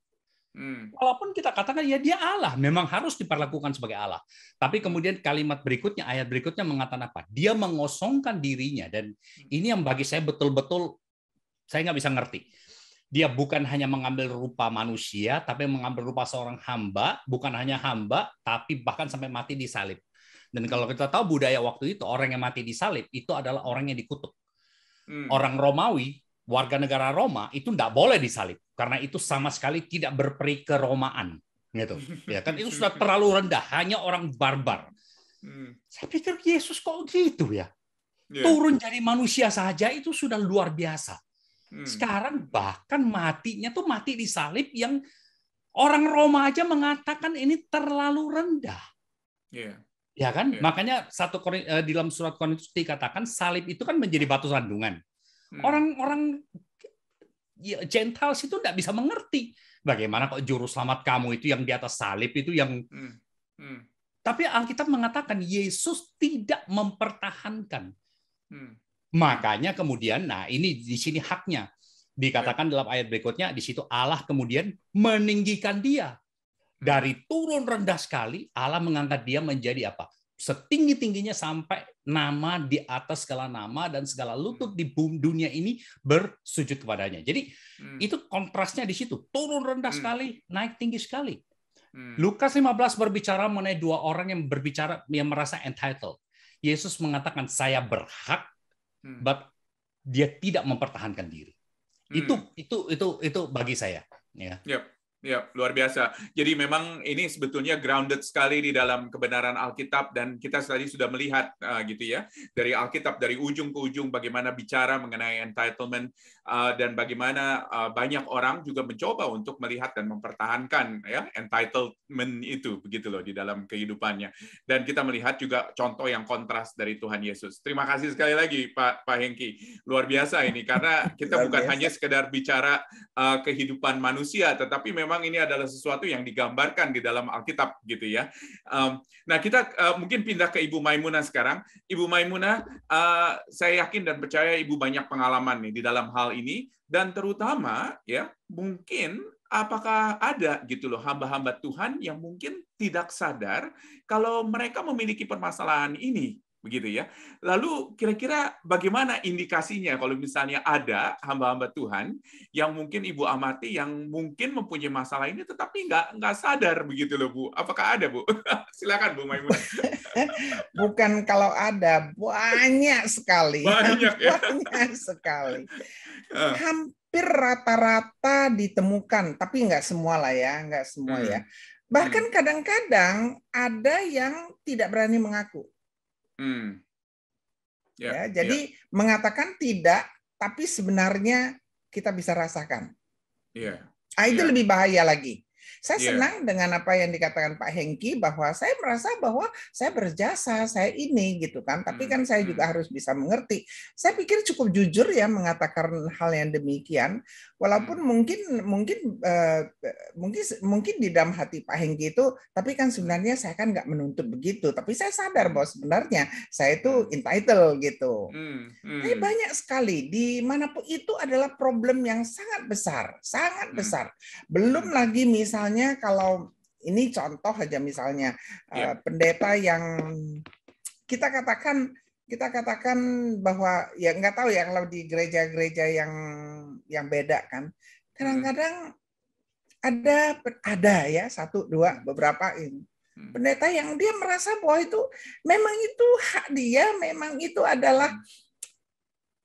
Walaupun kita katakan ya dia Allah, memang harus diperlakukan sebagai Allah. Tapi kemudian kalimat berikutnya, ayat berikutnya mengatakan apa? Dia mengosongkan dirinya, dan ini yang bagi saya betul-betul saya nggak bisa ngerti. Dia bukan hanya mengambil rupa manusia, tapi mengambil rupa seorang hamba, bukan hanya hamba, tapi bahkan sampai mati di salib. Dan kalau kita tahu budaya waktu itu, orang yang mati di salib itu adalah orang yang dikutuk. Orang Romawi, warga negara Roma itu tidak boleh disalib karena itu sama sekali tidak berperi keromaan, gitu. Ya kan itu sudah terlalu rendah, hanya orang barbar. Saya pikir Yesus kok gitu ya? Turun dari manusia saja itu sudah luar biasa. Sekarang bahkan matinya tuh mati di salib yang orang Roma aja mengatakan ini terlalu rendah. Ya kan? Makanya di dalam surat Korintus dikatakan salib itu kan menjadi batu sandungan. Orang-orang Gentiles itu tidak bisa mengerti bagaimana kok juru selamat kamu itu yang di atas salib itu yang. Tapi Alkitab mengatakan Yesus tidak mempertahankan. Makanya kemudian, nah ini di sini haknya dikatakan dalam ayat berikutnya, di situ Allah kemudian meninggikan dia. Dari turun rendah sekali, Allah mengangkat dia menjadi apa? Setinggi-tingginya sampai nama di atas segala nama dan segala lutut di dunia ini bersujud kepadanya. Jadi itu kontrasnya di situ. Turun rendah sekali, naik tinggi sekali. Lukas 15 berbicara mengenai dua orang yang berbicara yang merasa entitled. Yesus mengatakan saya berhak, but dia tidak mempertahankan diri. Itu bagi saya. Ya. Ya, luar biasa. Jadi memang ini sebetulnya grounded sekali di dalam kebenaran Alkitab, dan kita tadi sudah melihat gitu ya dari Alkitab dari ujung ke ujung bagaimana bicara mengenai entitlement, dan bagaimana banyak orang juga mencoba untuk melihat dan mempertahankan ya entitlement itu begitu loh di dalam kehidupannya. Dan kita melihat juga contoh yang kontras dari Tuhan Yesus. Terima kasih sekali lagi Pak Hengki. Luar biasa ini karena kita bukan hanya sekedar bicara kehidupan manusia, tetapi memang ini adalah sesuatu yang digambarkan di dalam Alkitab gitu ya. Nah kita mungkin pindah ke Ibu Maimunah sekarang. Ibu Maimunah, saya yakin dan percaya Ibu banyak pengalaman nih di dalam hal ini, dan terutama ya mungkin apakah ada gitu loh hamba-hamba Tuhan yang mungkin tidak sadar kalau mereka memiliki permasalahan ini begitu ya. Lalu kira-kira bagaimana indikasinya kalau misalnya ada hamba-hamba Tuhan yang mungkin Ibu amati yang mungkin mempunyai masalah ini tetapi nggak sadar begitu loh Bu. Apakah ada Bu? Silakan Bu Maimunah. Bukan kalau ada, banyak sekali. Banyak ya. Banyak sekali. Hampir rata-rata ditemukan, tapi nggak semua lah ya, nggak semua ya. Bahkan kadang-kadang ada yang tidak berani mengaku. Jadi mengatakan tidak, tapi sebenarnya kita bisa rasakan. Itu lebih bahaya lagi. Saya senang dengan apa yang dikatakan Pak Hengki, bahwa saya merasa bahwa saya berjasa, saya ini gitu kan. Tapi kan saya juga harus bisa mengerti. Saya pikir cukup jujur ya mengatakan hal yang demikian. Walaupun mungkin di dalam hati Pak Hengki itu, tapi kan sebenarnya saya kan nggak menuntut begitu. Tapi saya sadar bahwa sebenarnya saya itu entitled gitu. Tapi banyak sekali dimanapun itu adalah problem yang sangat besar, sangat besar. Belum lagi misalnya kalau ini contoh aja misalnya pendeta yang kita katakan bahwa ya nggak tahu ya kalau di gereja-gereja yang beda kan kadang-kadang ada ya satu dua beberapa ini pendeta yang dia merasa bahwa itu memang itu hak dia, memang itu adalah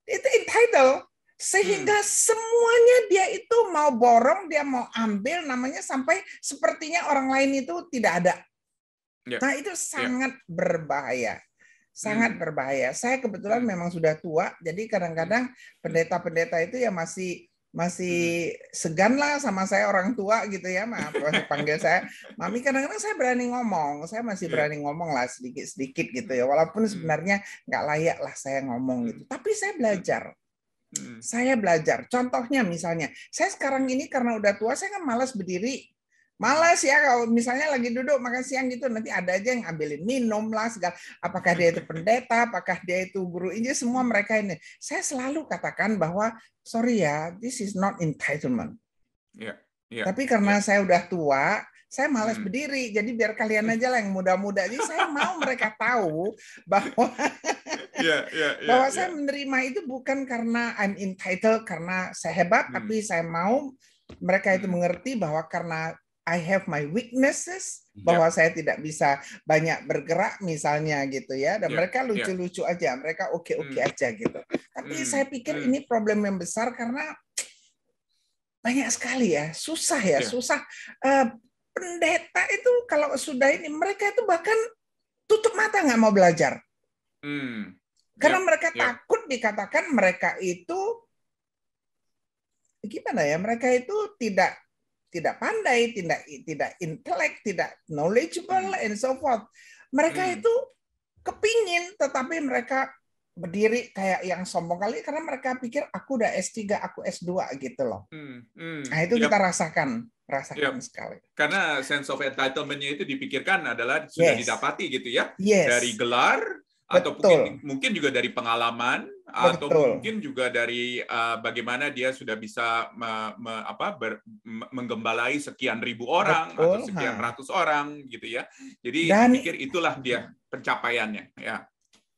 itu entitled. Sehingga semuanya dia itu mau borong, dia mau ambil namanya sampai sepertinya orang lain itu tidak ada. Nah itu sangat berbahaya. Sangat berbahaya. Saya kebetulan memang sudah tua, jadi kadang-kadang pendeta-pendeta itu ya masih segan lah sama saya orang tua gitu ya, maaf panggil saya Mami. Kadang-kadang saya berani ngomong, saya masih berani ngomong lah sedikit-sedikit gitu ya, walaupun sebenarnya nggak layak lah saya ngomong gitu. Tapi saya belajar. Saya belajar. Contohnya misalnya, saya sekarang ini karena udah tua, saya kan malas berdiri. Malas ya kalau misalnya lagi duduk makan siang gitu, nanti ada aja yang ambilin minum lah segala. Apakah dia itu pendeta, apakah dia itu guru Injil, semua mereka ini. Saya selalu katakan bahwa sorry ya, this is not entitlement. Tapi karena saya udah tua, saya malas berdiri. Jadi biar kalian aja lah yang muda-muda. Jadi saya mau mereka tahu bahwa bahwa saya menerima itu bukan karena I'm entitled, karena saya hebat, tapi saya mau mereka itu mengerti bahwa karena I have my weaknesses, bahwa saya tidak bisa banyak bergerak misalnya gitu ya. Dan mereka lucu-lucu aja, mereka oke-oke aja gitu. Tapi saya pikir ini problem yang besar karena banyak sekali ya, susah ya, susah. Pendeta itu kalau sudah ini, mereka itu bahkan tutup mata nggak mau belajar. Karena mereka takut dikatakan mereka itu gimana ya? Mereka itu tidak pandai, tidak intelek, tidak knowledgeable, and so forth. Mereka itu kepingin, tetapi mereka berdiri kayak yang sombong kali karena mereka pikir aku udah S3, aku S2 gitu loh. Nah itu kita rasakan sekali. Karena sense of entitlement-nya itu dipikirkan adalah sudah didapati gitu ya, dari gelar atau mungkin juga dari pengalaman atau mungkin juga dari bagaimana dia sudah bisa menggembalai sekian ribu orang atau sekian ratus orang gitu ya. Jadi dipikir itulah dia pencapaiannya ya.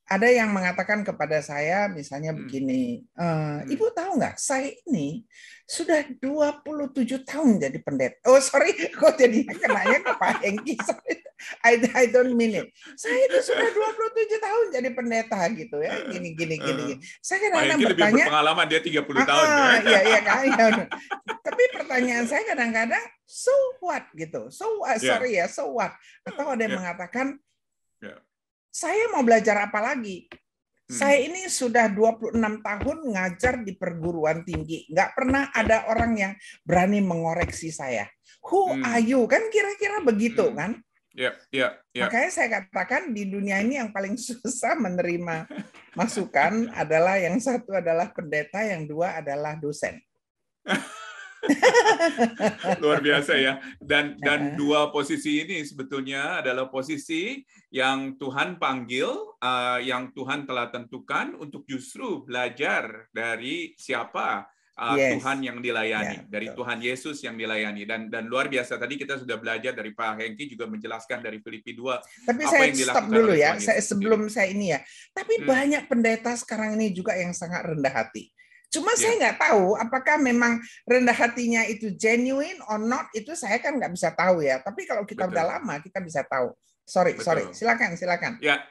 Ada yang mengatakan kepada saya misalnya begini, Ibu tahu nggak, saya ini sudah 27 tahun jadi pendeta. Oh sorry, kok jadi kenanya ke Pak Hengki. I don't mean it. Saya itu sudah 27 tahun jadi pendeta gitu ya. Gini. Saya kadang-kadang bertanya. Lebih berpengalaman, dia 30 tahun. Iya kan. Tapi pertanyaan saya kadang-kadang, so what gitu. So what? Atau ada yang mengatakan, saya mau belajar apa lagi? Saya ini sudah 26 tahun ngajar di perguruan tinggi. Nggak pernah ada orang yang berani mengoreksi saya. Who are you? Kan kira-kira begitu kan? Makanya saya katakan di dunia ini yang paling susah menerima masukan adalah yang satu adalah pendeta, yang dua adalah dosen. Luar biasa ya. Dan dua posisi ini sebetulnya adalah posisi yang Tuhan panggil, yang Tuhan telah tentukan untuk justru belajar dari siapa Yes. Tuhan yang dilayani, Ya, dari betul. Tuhan Yesus yang dilayani. Dan luar biasa, tadi kita sudah belajar dari Pak Hengki juga menjelaskan dari Filipi 2, Tapi apa saya yang stop dilakukan dulu oleh ya, Tuhan Yesus sebelum sendiri. saya ini ya. Tapi banyak pendeta sekarang ini juga yang sangat rendah hati. Cuma saya nggak tahu apakah memang rendah hatinya itu genuine or not, itu saya kan nggak bisa tahu ya. Tapi kalau kita Betul. udah lama, kita bisa tahu. Sorry, silakan. Ya.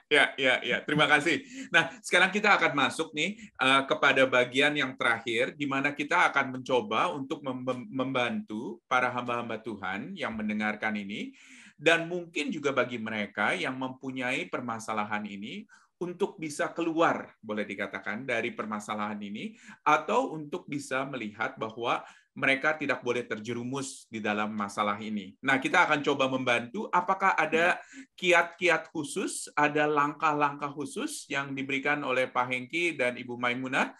Terima kasih. Nah, sekarang kita akan masuk nih kepada bagian yang terakhir, di mana kita akan mencoba untuk membantu para hamba-hamba Tuhan yang mendengarkan ini, dan mungkin juga bagi mereka yang mempunyai permasalahan ini, untuk bisa keluar, boleh dikatakan, dari permasalahan ini, atau untuk bisa melihat bahwa mereka tidak boleh terjerumus di dalam masalah ini. Nah, kita akan coba membantu. Apakah ada kiat-kiat khusus, ada langkah-langkah khusus yang diberikan oleh Pak Hengki dan Ibu Maimunah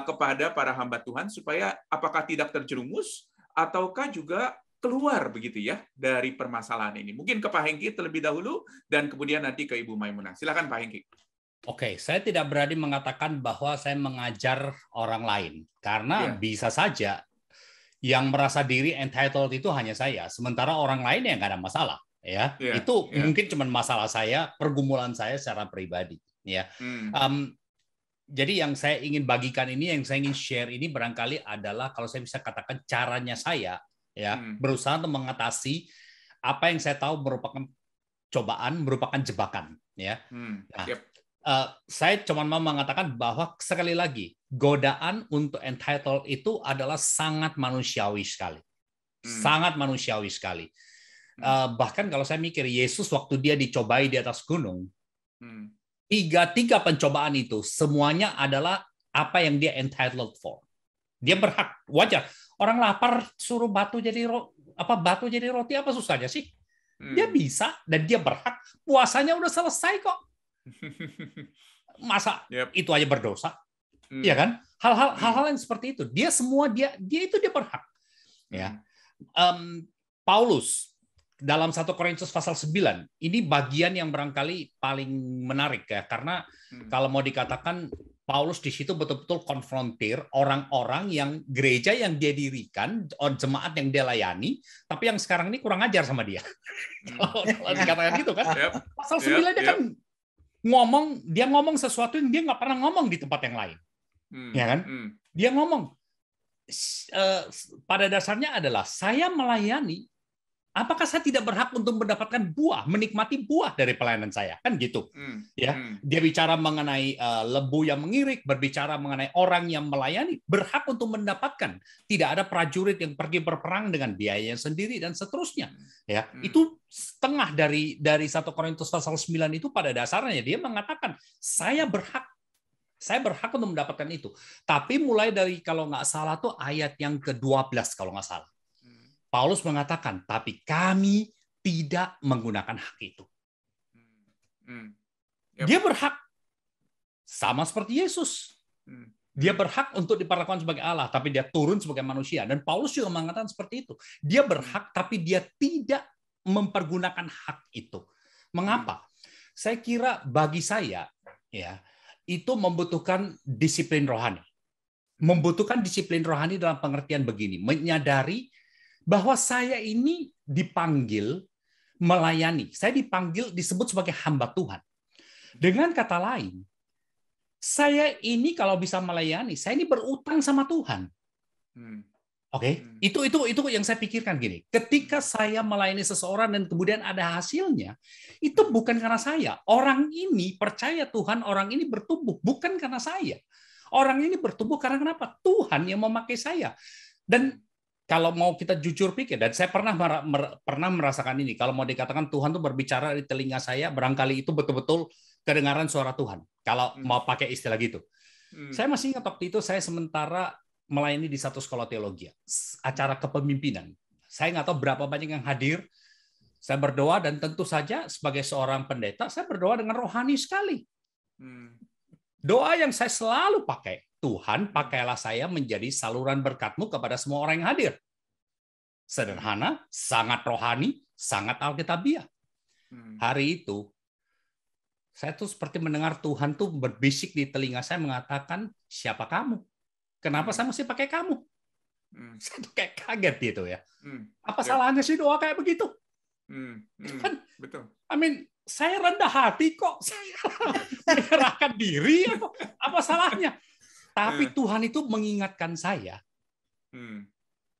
kepada para hamba Tuhan supaya apakah tidak terjerumus ataukah juga keluar begitu ya dari permasalahan ini. Mungkin ke Pak Hengki terlebih dahulu dan kemudian nanti ke Ibu Maimunah. Silakan Pak Hengki. Oke, saya tidak berani mengatakan bahwa saya mengajar orang lain karena bisa saja yang merasa diri entitled itu hanya saya, sementara orang lain yang nggak ada masalah, ya. Itu mungkin cuma masalah saya, pergumulan saya secara pribadi, ya. Jadi yang saya ingin bagikan ini, yang saya ingin share ini barangkali adalah kalau saya bisa katakan caranya saya, ya, berusaha untuk mengatasi apa yang saya tahu merupakan cobaan, merupakan jebakan, ya. Nah, saya cuma mau mengatakan bahwa sekali lagi godaan untuk entitled itu adalah sangat manusiawi sekali, sangat manusiawi sekali. Bahkan kalau saya mikir Yesus waktu dia dicobai di atas gunung, tiga pencobaan itu semuanya adalah apa yang dia entitled for. Dia berhak, wajar. Orang lapar suruh batu jadi roti apa susahnya sih? Dia bisa dan dia berhak. Puasanya udah selesai kok. Masa itu aja berdosa, ya kan? Hal-hal yang seperti itu, dia itu dia berhak, ya. Paulus dalam 1 Korintus pasal 9 ini bagian yang barangkali paling menarik ya, karena kalau mau dikatakan Paulus di situ betul-betul konfrontir orang-orang yang gereja yang dia dirikan, jemaat yang dia layani, tapi yang sekarang ini kurang ajar sama dia. Kalau dikatakan gitu kan, pasal 9 dia kan dia ngomong sesuatu yang dia nggak pernah ngomong di tempat yang lain, ya kan? Dia ngomong pada dasarnya adalah saya melayani. Apakah saya tidak berhak untuk mendapatkan buah, menikmati buah dari pelayanan saya, kan gitu? Ya, dia bicara mengenai lembu yang mengirik, berbicara mengenai orang yang melayani, berhak untuk mendapatkan. Tidak ada prajurit yang pergi berperang dengan biayanya sendiri dan seterusnya. Ya, itu setengah dari 1 Korintus pasal 9 itu pada dasarnya dia mengatakan saya berhak untuk mendapatkan itu. Tapi mulai dari kalau nggak salah tuh ayat yang ke-12 kalau nggak salah. Paulus mengatakan, tapi kami tidak menggunakan hak itu. Dia berhak, sama seperti Yesus. Dia berhak untuk diperlakukan sebagai Allah, tapi dia turun sebagai manusia. Dan Paulus juga mengatakan seperti itu. Dia berhak, tapi dia tidak mempergunakan hak itu. Mengapa? Saya kira bagi saya, ya, itu membutuhkan disiplin rohani. Membutuhkan disiplin rohani dalam pengertian begini, menyadari bahwa saya ini dipanggil melayani. Saya dipanggil disebut sebagai hamba Tuhan. Dengan kata lain, saya ini kalau bisa melayani, saya ini berutang sama Tuhan. Oke, itu yang saya pikirkan gini. Ketika saya melayani seseorang dan kemudian ada hasilnya, itu bukan karena saya. Orang ini percaya Tuhan, orang ini bertumbuh bukan karena saya. Orang ini bertumbuh karena kenapa? Tuhan yang memakai saya. Dan kalau mau kita jujur pikir, dan saya pernah merasakan ini, kalau mau dikatakan Tuhan tuh berbicara di telinga saya, barangkali itu betul-betul kedengaran suara Tuhan. Kalau mau pakai istilah gitu. Saya masih ingat waktu itu saya sementara melayani di satu sekolah teologi, acara kepemimpinan. Saya nggak tahu berapa banyak yang hadir. Saya berdoa dan tentu saja sebagai seorang pendeta, saya berdoa dengan rohani sekali. Doa yang saya selalu pakai, Tuhan, pakailah saya menjadi saluran berkat-Mu kepada semua orang yang hadir. Sederhana, sangat rohani, sangat alkitabiah. Hari itu, saya tuh seperti mendengar Tuhan tuh berbisik di telinga saya mengatakan, siapa kamu? Kenapa saya mesti pakai kamu? Saya tuh kayak kaget gitu ya. Apa Yep. salahnya sih doa kayak begitu? Kan, Betul. saya rendah hati kok. Saya menyerahkan diri. Apa salahnya? Tapi Tuhan itu mengingatkan saya,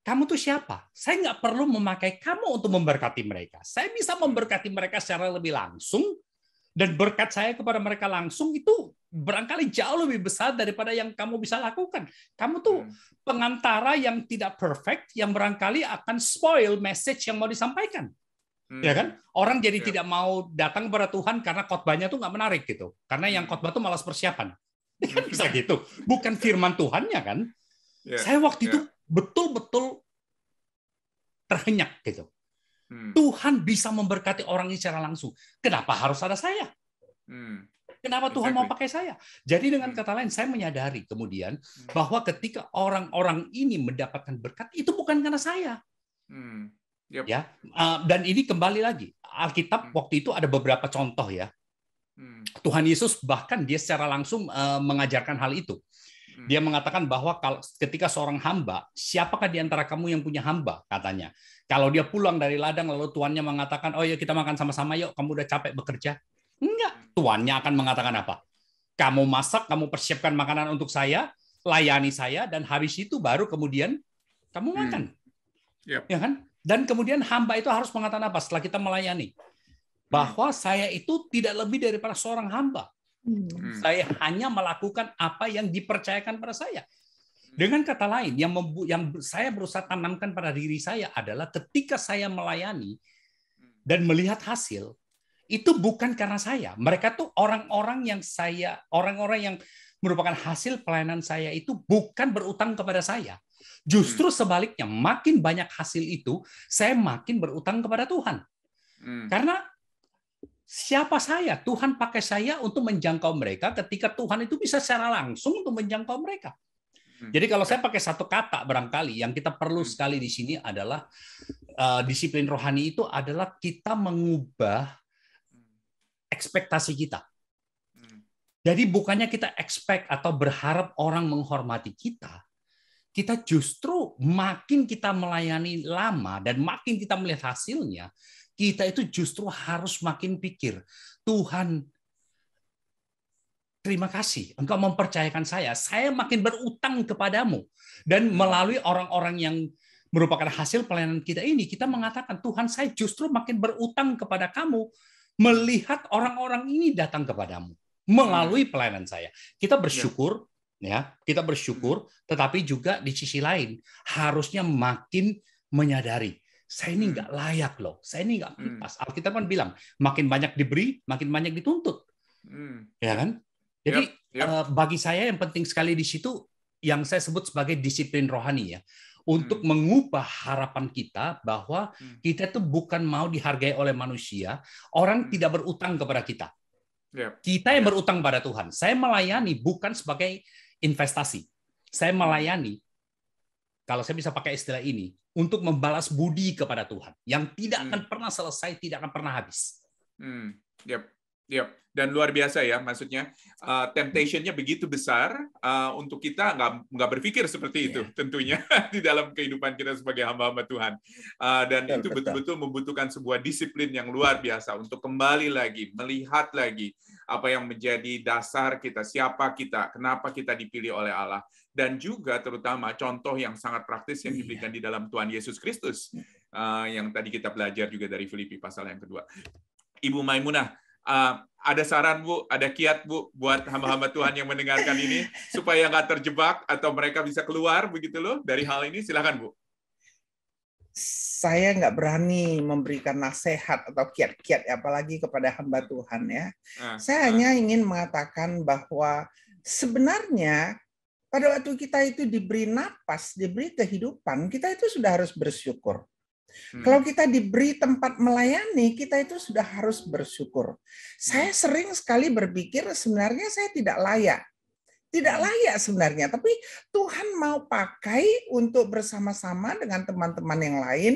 kamu tuh siapa? Saya nggak perlu memakai kamu untuk memberkati mereka. Saya bisa memberkati mereka secara lebih langsung, dan berkat saya kepada mereka langsung itu barangkali jauh lebih besar daripada yang kamu bisa lakukan. Kamu tuh pengantara yang tidak perfect, yang barangkali akan spoil message yang mau disampaikan. Ya kan? Orang jadi tidak mau datang kepada Tuhan karena khotbahnya tuh nggak menarik gitu. Karena yang khotbah tuh malas persiapan. Bisa gitu. Bukan firman Tuhannya kan? Saya waktu itu betul-betul terhenyak gitu. Tuhan bisa memberkati orang ini secara langsung. Kenapa harus ada saya? Kenapa Tuhan mau pakai saya? Jadi dengan kata lain, saya menyadari kemudian bahwa ketika orang-orang ini mendapatkan berkat, itu bukan karena saya. Ya, dan ini kembali lagi, Alkitab waktu itu ada beberapa contoh ya. Tuhan Yesus bahkan dia secara langsung mengajarkan hal itu. Dia mengatakan bahwa ketika seorang hamba, siapakah di antara kamu yang punya hamba, katanya. Kalau dia pulang dari ladang, lalu tuannya mengatakan, oh ya kita makan sama-sama yuk, kamu udah capek bekerja. Enggak, tuannya akan mengatakan apa? Kamu masak, kamu persiapkan makanan untuk saya, layani saya, dan habis itu baru kemudian kamu makan. Ya kan? Dan kemudian hamba itu harus mengatakan apa setelah kita melayani? Bahwa saya itu tidak lebih daripada seorang hamba. Saya hanya melakukan apa yang dipercayakan pada saya. Dengan kata lain, yang saya berusaha tanamkan pada diri saya adalah ketika saya melayani dan melihat hasil, itu bukan karena saya. Mereka tuh orang-orang yang merupakan hasil pelayanan saya itu bukan berutang kepada saya. Justru sebaliknya, makin banyak hasil itu, saya makin berutang kepada Tuhan. Karena siapa saya? Tuhan pakai saya untuk menjangkau mereka ketika Tuhan itu bisa secara langsung untuk menjangkau mereka. Jadi kalau saya pakai satu kata barangkali yang kita perlu sekali di sini adalah disiplin rohani itu adalah kita mengubah ekspektasi kita. Jadi bukannya kita expect atau berharap orang menghormati kita. Kita justru makin kita melayani lama dan makin kita melihat hasilnya, kita itu justru harus makin pikir, Tuhan, terima kasih, Engkau mempercayakan saya makin berutang kepadamu. Dan melalui orang-orang yang merupakan hasil pelayanan kita ini, kita mengatakan, Tuhan, saya justru makin berutang kepada kamu, melihat orang-orang ini datang kepadamu, melalui pelayanan saya. Kita bersyukur, ya, kita bersyukur, tetapi juga di sisi lain, harusnya makin menyadari, saya ini nggak layak loh, saya ini nggak pantas. Alkitab kan bilang, makin banyak diberi, makin banyak dituntut. Ya kan? Jadi bagi saya yang penting sekali di situ yang saya sebut sebagai disiplin rohani ya, untuk mengubah harapan kita bahwa kita itu bukan mau dihargai oleh manusia, orang tidak berutang kepada kita. Kita yang berutang pada Tuhan. Saya melayani bukan sebagai investasi. Saya melayani, kalau saya bisa pakai istilah ini, untuk membalas budi kepada Tuhan yang tidak akan pernah selesai, tidak akan pernah habis. Dan luar biasa ya, maksudnya temptation-nya begitu besar untuk kita nggak berpikir seperti itu tentunya di dalam kehidupan kita sebagai hamba-hamba Tuhan. Dan itu betul-betul membutuhkan sebuah disiplin yang luar biasa untuk kembali lagi, melihat lagi apa yang menjadi dasar kita, siapa kita, kenapa kita dipilih oleh Allah. Dan juga terutama contoh yang sangat praktis yang diberikan di dalam Tuhan Yesus Kristus, yang tadi kita belajar juga dari Filipi pasal yang kedua. Ibu Maimunah, ada saran Bu, ada kiat Bu buat hamba-hamba Tuhan yang mendengarkan ini supaya nggak terjebak atau mereka bisa keluar begitu loh dari hal ini? Silakan Bu. Saya nggak berani memberikan nasihat atau kiat-kiat apalagi kepada hamba Tuhan ya. Saya hanya ingin mengatakan bahwa sebenarnya pada waktu kita itu diberi napas, diberi kehidupan, kita itu sudah harus bersyukur. Kalau kita diberi tempat melayani, kita itu sudah harus bersyukur. Saya sering sekali berpikir sebenarnya saya tidak layak. Tidak layak sebenarnya, tapi Tuhan mau pakai untuk bersama-sama dengan teman-teman yang lain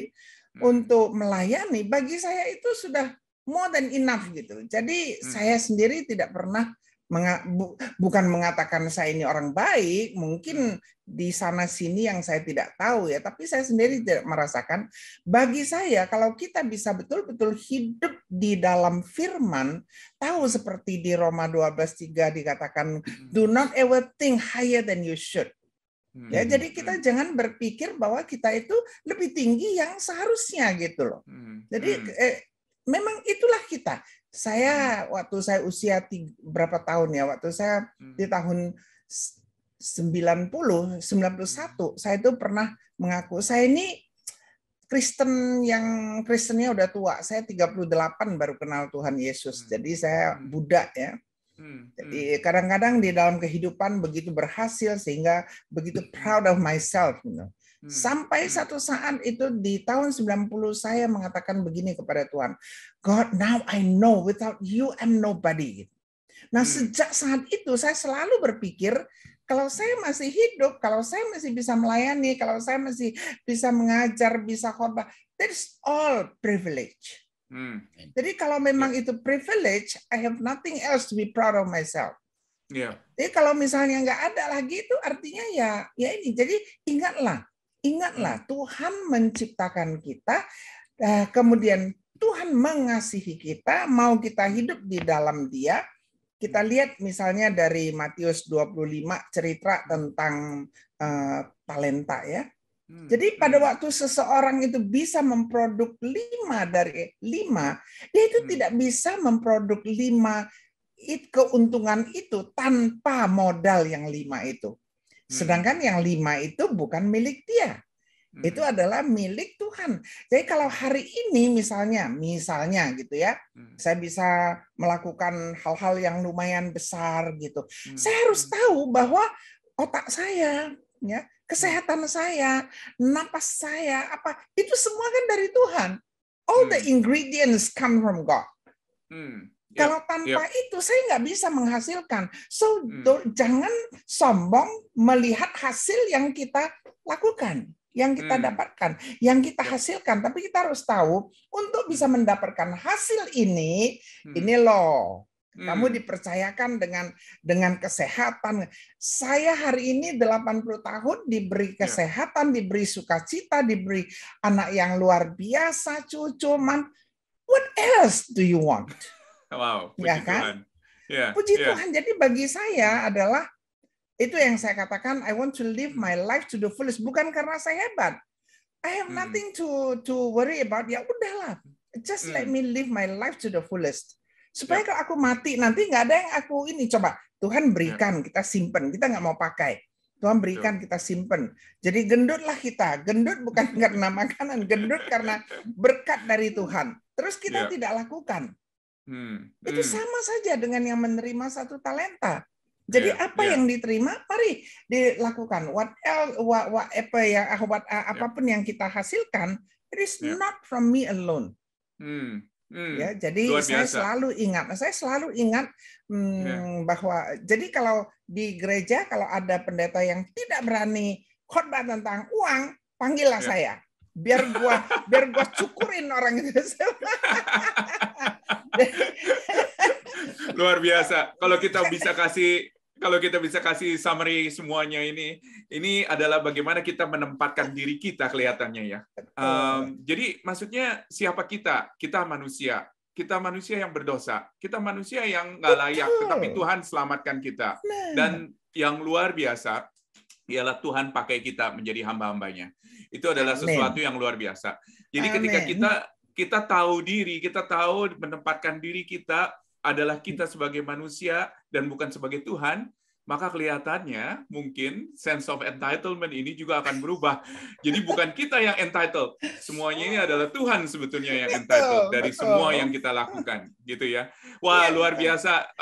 untuk melayani. Bagi saya itu sudah more than enough gitu. Jadi saya sendiri tidak pernah bukan mengatakan saya ini orang baik, mungkin di sana sini yang saya tidak tahu ya, tapi saya sendiri tidak merasakan. Bagi saya kalau kita bisa betul-betul hidup di dalam firman, tahu seperti di Roma 12:3 dikatakan, do not ever think higher than you should. Ya, jadi kita jangan berpikir bahwa kita itu lebih tinggi yang seharusnya gitu loh. Jadi memang itulah kita. Saya waktu saya usia berapa tahun ya, waktu saya di tahun 91, saya itu pernah mengaku saya ini Kristen yang Kristennya udah tua. Saya 38 baru kenal Tuhan Yesus. Jadi saya Buddha ya. Jadi kadang-kadang di dalam kehidupan begitu berhasil sehingga begitu proud of myself, you know. Sampai satu saat itu di tahun 90 saya mengatakan begini kepada Tuhan, God, now I know without you I'm nobody. Nah, sejak saat itu saya selalu berpikir kalau saya masih hidup, kalau saya masih bisa melayani, kalau saya masih bisa mengajar, bisa khotbah, that's all privilege. Jadi kalau memang itu privilege, I have nothing else to be proud of myself. Jadi kalau misalnya nggak ada lagi itu artinya ya ini. Jadi ingatlah Tuhan menciptakan kita, kemudian Tuhan mengasihi kita, mau kita hidup di dalam Dia. Kita lihat misalnya dari Matius 25 cerita tentang talenta ya. Jadi pada waktu seseorang itu bisa memproduk 5 dari 5, dia itu tidak bisa memproduk 5 keuntungan itu tanpa modal yang 5 itu. Sedangkan yang 5 itu bukan milik dia. Itu adalah milik Tuhan. Jadi kalau hari ini misalnya gitu ya, saya bisa melakukan hal-hal yang lumayan besar gitu. Saya harus tahu bahwa otak saya, ya, kesehatan saya, napas saya, itu semua kan dari Tuhan. All the ingredients come from God. Kalau tanpa itu saya nggak bisa menghasilkan. So jangan sombong melihat hasil yang kita lakukan, yang kita dapatkan, yang kita hasilkan. Tapi kita harus tahu untuk bisa mendapatkan hasil ini loh. Kamu dipercayakan dengan kesehatan. Saya hari ini 80 tahun diberi kesehatan, diberi sukacita, diberi anak yang luar biasa, cucu, mam. What else do you want? Wow, puji ya kan? Tuhan. Puji Tuhan. Jadi bagi saya adalah itu yang saya katakan, I want to live my life to the fullest. Bukan karena saya hebat. I have nothing to worry about. Ya udahlah, just let me live my life to the fullest. Supaya kalau aku mati nanti nggak ada yang aku ini. Coba Tuhan berikan, kita simpen. Kita nggak mau pakai. Tuhan berikan, kita simpen. Jadi gendutlah kita. Gendut bukan karena makanan, gendut karena berkat dari Tuhan. Terus kita tidak lakukan. Itu sama saja dengan yang menerima 1 talenta. Jadi yang diterima, mari dilakukan. Apapun yang kita hasilkan, it is not from me alone. Ya, jadi saya selalu ingat bahwa jadi kalau di gereja kalau ada pendeta yang tidak berani khotbah tentang uang, panggillah saya. Biar gua cukurin orang itu. Luar biasa. Kalau kita bisa kasih summary semuanya ini adalah bagaimana kita menempatkan diri kita kelihatannya ya. Jadi maksudnya siapa kita? Kita manusia. Kita manusia yang berdosa. Kita manusia yang nggak layak, tetapi Tuhan selamatkan kita. Dan yang luar biasa ialah Tuhan pakai kita menjadi hamba-hambanya. Itu adalah sesuatu yang luar biasa. Jadi ketika kita tahu diri, kita tahu menempatkan diri kita adalah kita sebagai manusia dan bukan sebagai Tuhan, maka kelihatannya mungkin sense of entitlement ini juga akan berubah. Jadi bukan kita yang entitled, semuanya ini adalah Tuhan sebetulnya yang entitled dari semua yang kita lakukan, gitu ya. Wah, luar biasa.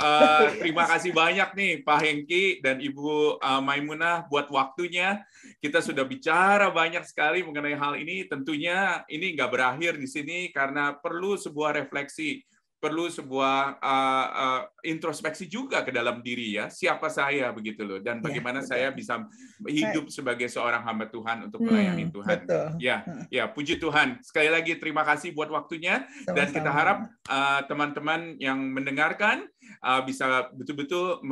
Terima kasih banyak nih Pak Hengki dan Ibu Maimunah buat waktunya. Kita sudah bicara banyak sekali mengenai hal ini. Tentunya ini nggak berakhir di sini karena perlu sebuah refleksi. Perlu sebuah introspeksi juga ke dalam diri ya, siapa saya begitu loh, dan bagaimana saya bisa hidup sebagai seorang hamba Tuhan untuk melayani Tuhan. Ya, puji Tuhan. Sekali lagi terima kasih buat waktunya. Dan kita harap teman-teman yang mendengarkan bisa betul-betul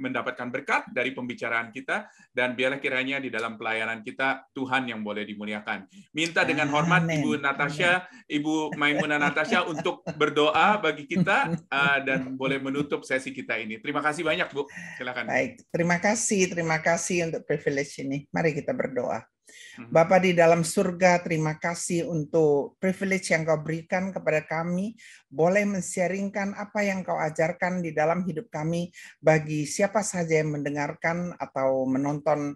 mendapatkan berkat dari pembicaraan kita, dan biarlah kiranya di dalam pelayanan kita Tuhan yang boleh dimuliakan. Minta dengan hormat Ibu Natasha, Ibu Maimunah Natasha untuk berdoa bagi kita dan boleh menutup sesi kita ini. Terima kasih banyak, Bu. Silakan. Baik, terima kasih untuk privilege ini. Mari kita berdoa. Bapa di dalam surga, terima kasih untuk privilege yang Kau berikan kepada kami, boleh men-sharingkan apa yang Kau ajarkan di dalam hidup kami bagi siapa saja yang mendengarkan atau menonton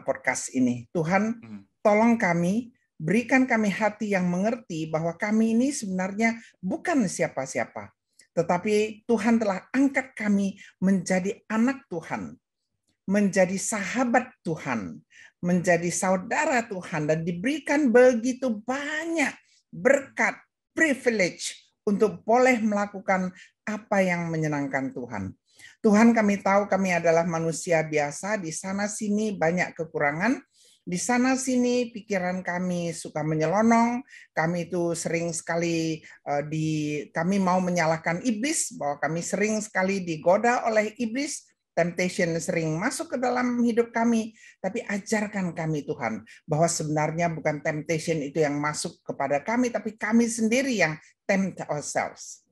podcast ini. Tuhan, tolong kami, berikan kami hati yang mengerti bahwa kami ini sebenarnya bukan siapa-siapa, tetapi Tuhan telah angkat kami menjadi anak Tuhan, menjadi sahabat Tuhan, menjadi saudara Tuhan, dan diberikan begitu banyak berkat, privilege untuk boleh melakukan apa yang menyenangkan Tuhan. Tuhan, kami tahu kami adalah manusia biasa, di sana-sini banyak kekurangan, di sana-sini pikiran kami suka menyelonong, kami itu sering sekali kami mau menyalahkan iblis, bahwa kami sering sekali digoda oleh iblis, temptation sering masuk ke dalam hidup kami, tapi ajarkan kami Tuhan, bahwa sebenarnya bukan temptation itu yang masuk kepada kami, tapi kami sendiri yang tempt ourselves.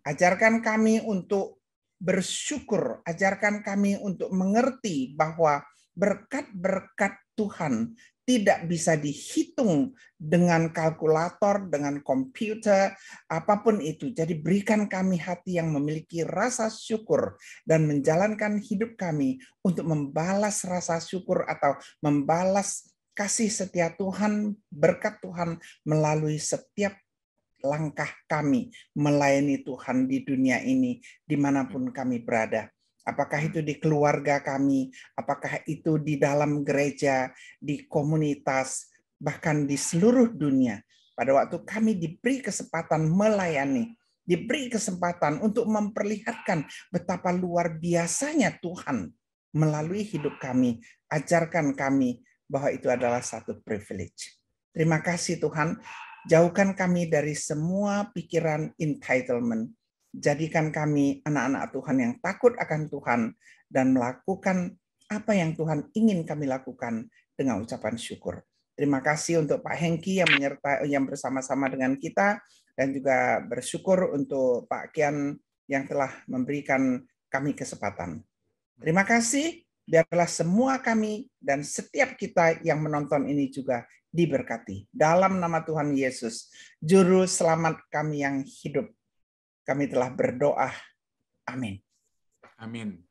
Ajarkan kami untuk bersyukur, ajarkan kami untuk mengerti bahwa berkat-berkat Tuhan tidak bisa dihitung dengan kalkulator, dengan komputer, apapun itu. Jadi berikan kami hati yang memiliki rasa syukur dan menjalankan hidup kami untuk membalas rasa syukur atau membalas kasih setia Tuhan, berkat Tuhan melalui setiap langkah kami melayani Tuhan di dunia ini, dimanapun kami berada. Apakah itu di keluarga kami, apakah itu di dalam gereja, di komunitas, bahkan di seluruh dunia. Pada waktu kami diberi kesempatan melayani, diberi kesempatan untuk memperlihatkan betapa luar biasanya Tuhan melalui hidup kami, ajarkan kami bahwa itu adalah satu privilege. Terima kasih Tuhan, jauhkan kami dari semua pikiran entitlement. Jadikan kami anak-anak Tuhan yang takut akan Tuhan dan melakukan apa yang Tuhan ingin kami lakukan dengan ucapan syukur. Terima kasih untuk Pak Hengki yang bersama-sama dengan kita, dan juga bersyukur untuk Pak Kian yang telah memberikan kami kesempatan. Terima kasih, biarlah semua kami dan setiap kita yang menonton ini juga diberkati. Dalam nama Tuhan Yesus, Juru Selamat kami yang hidup, kami telah berdoa. Amin. Amin.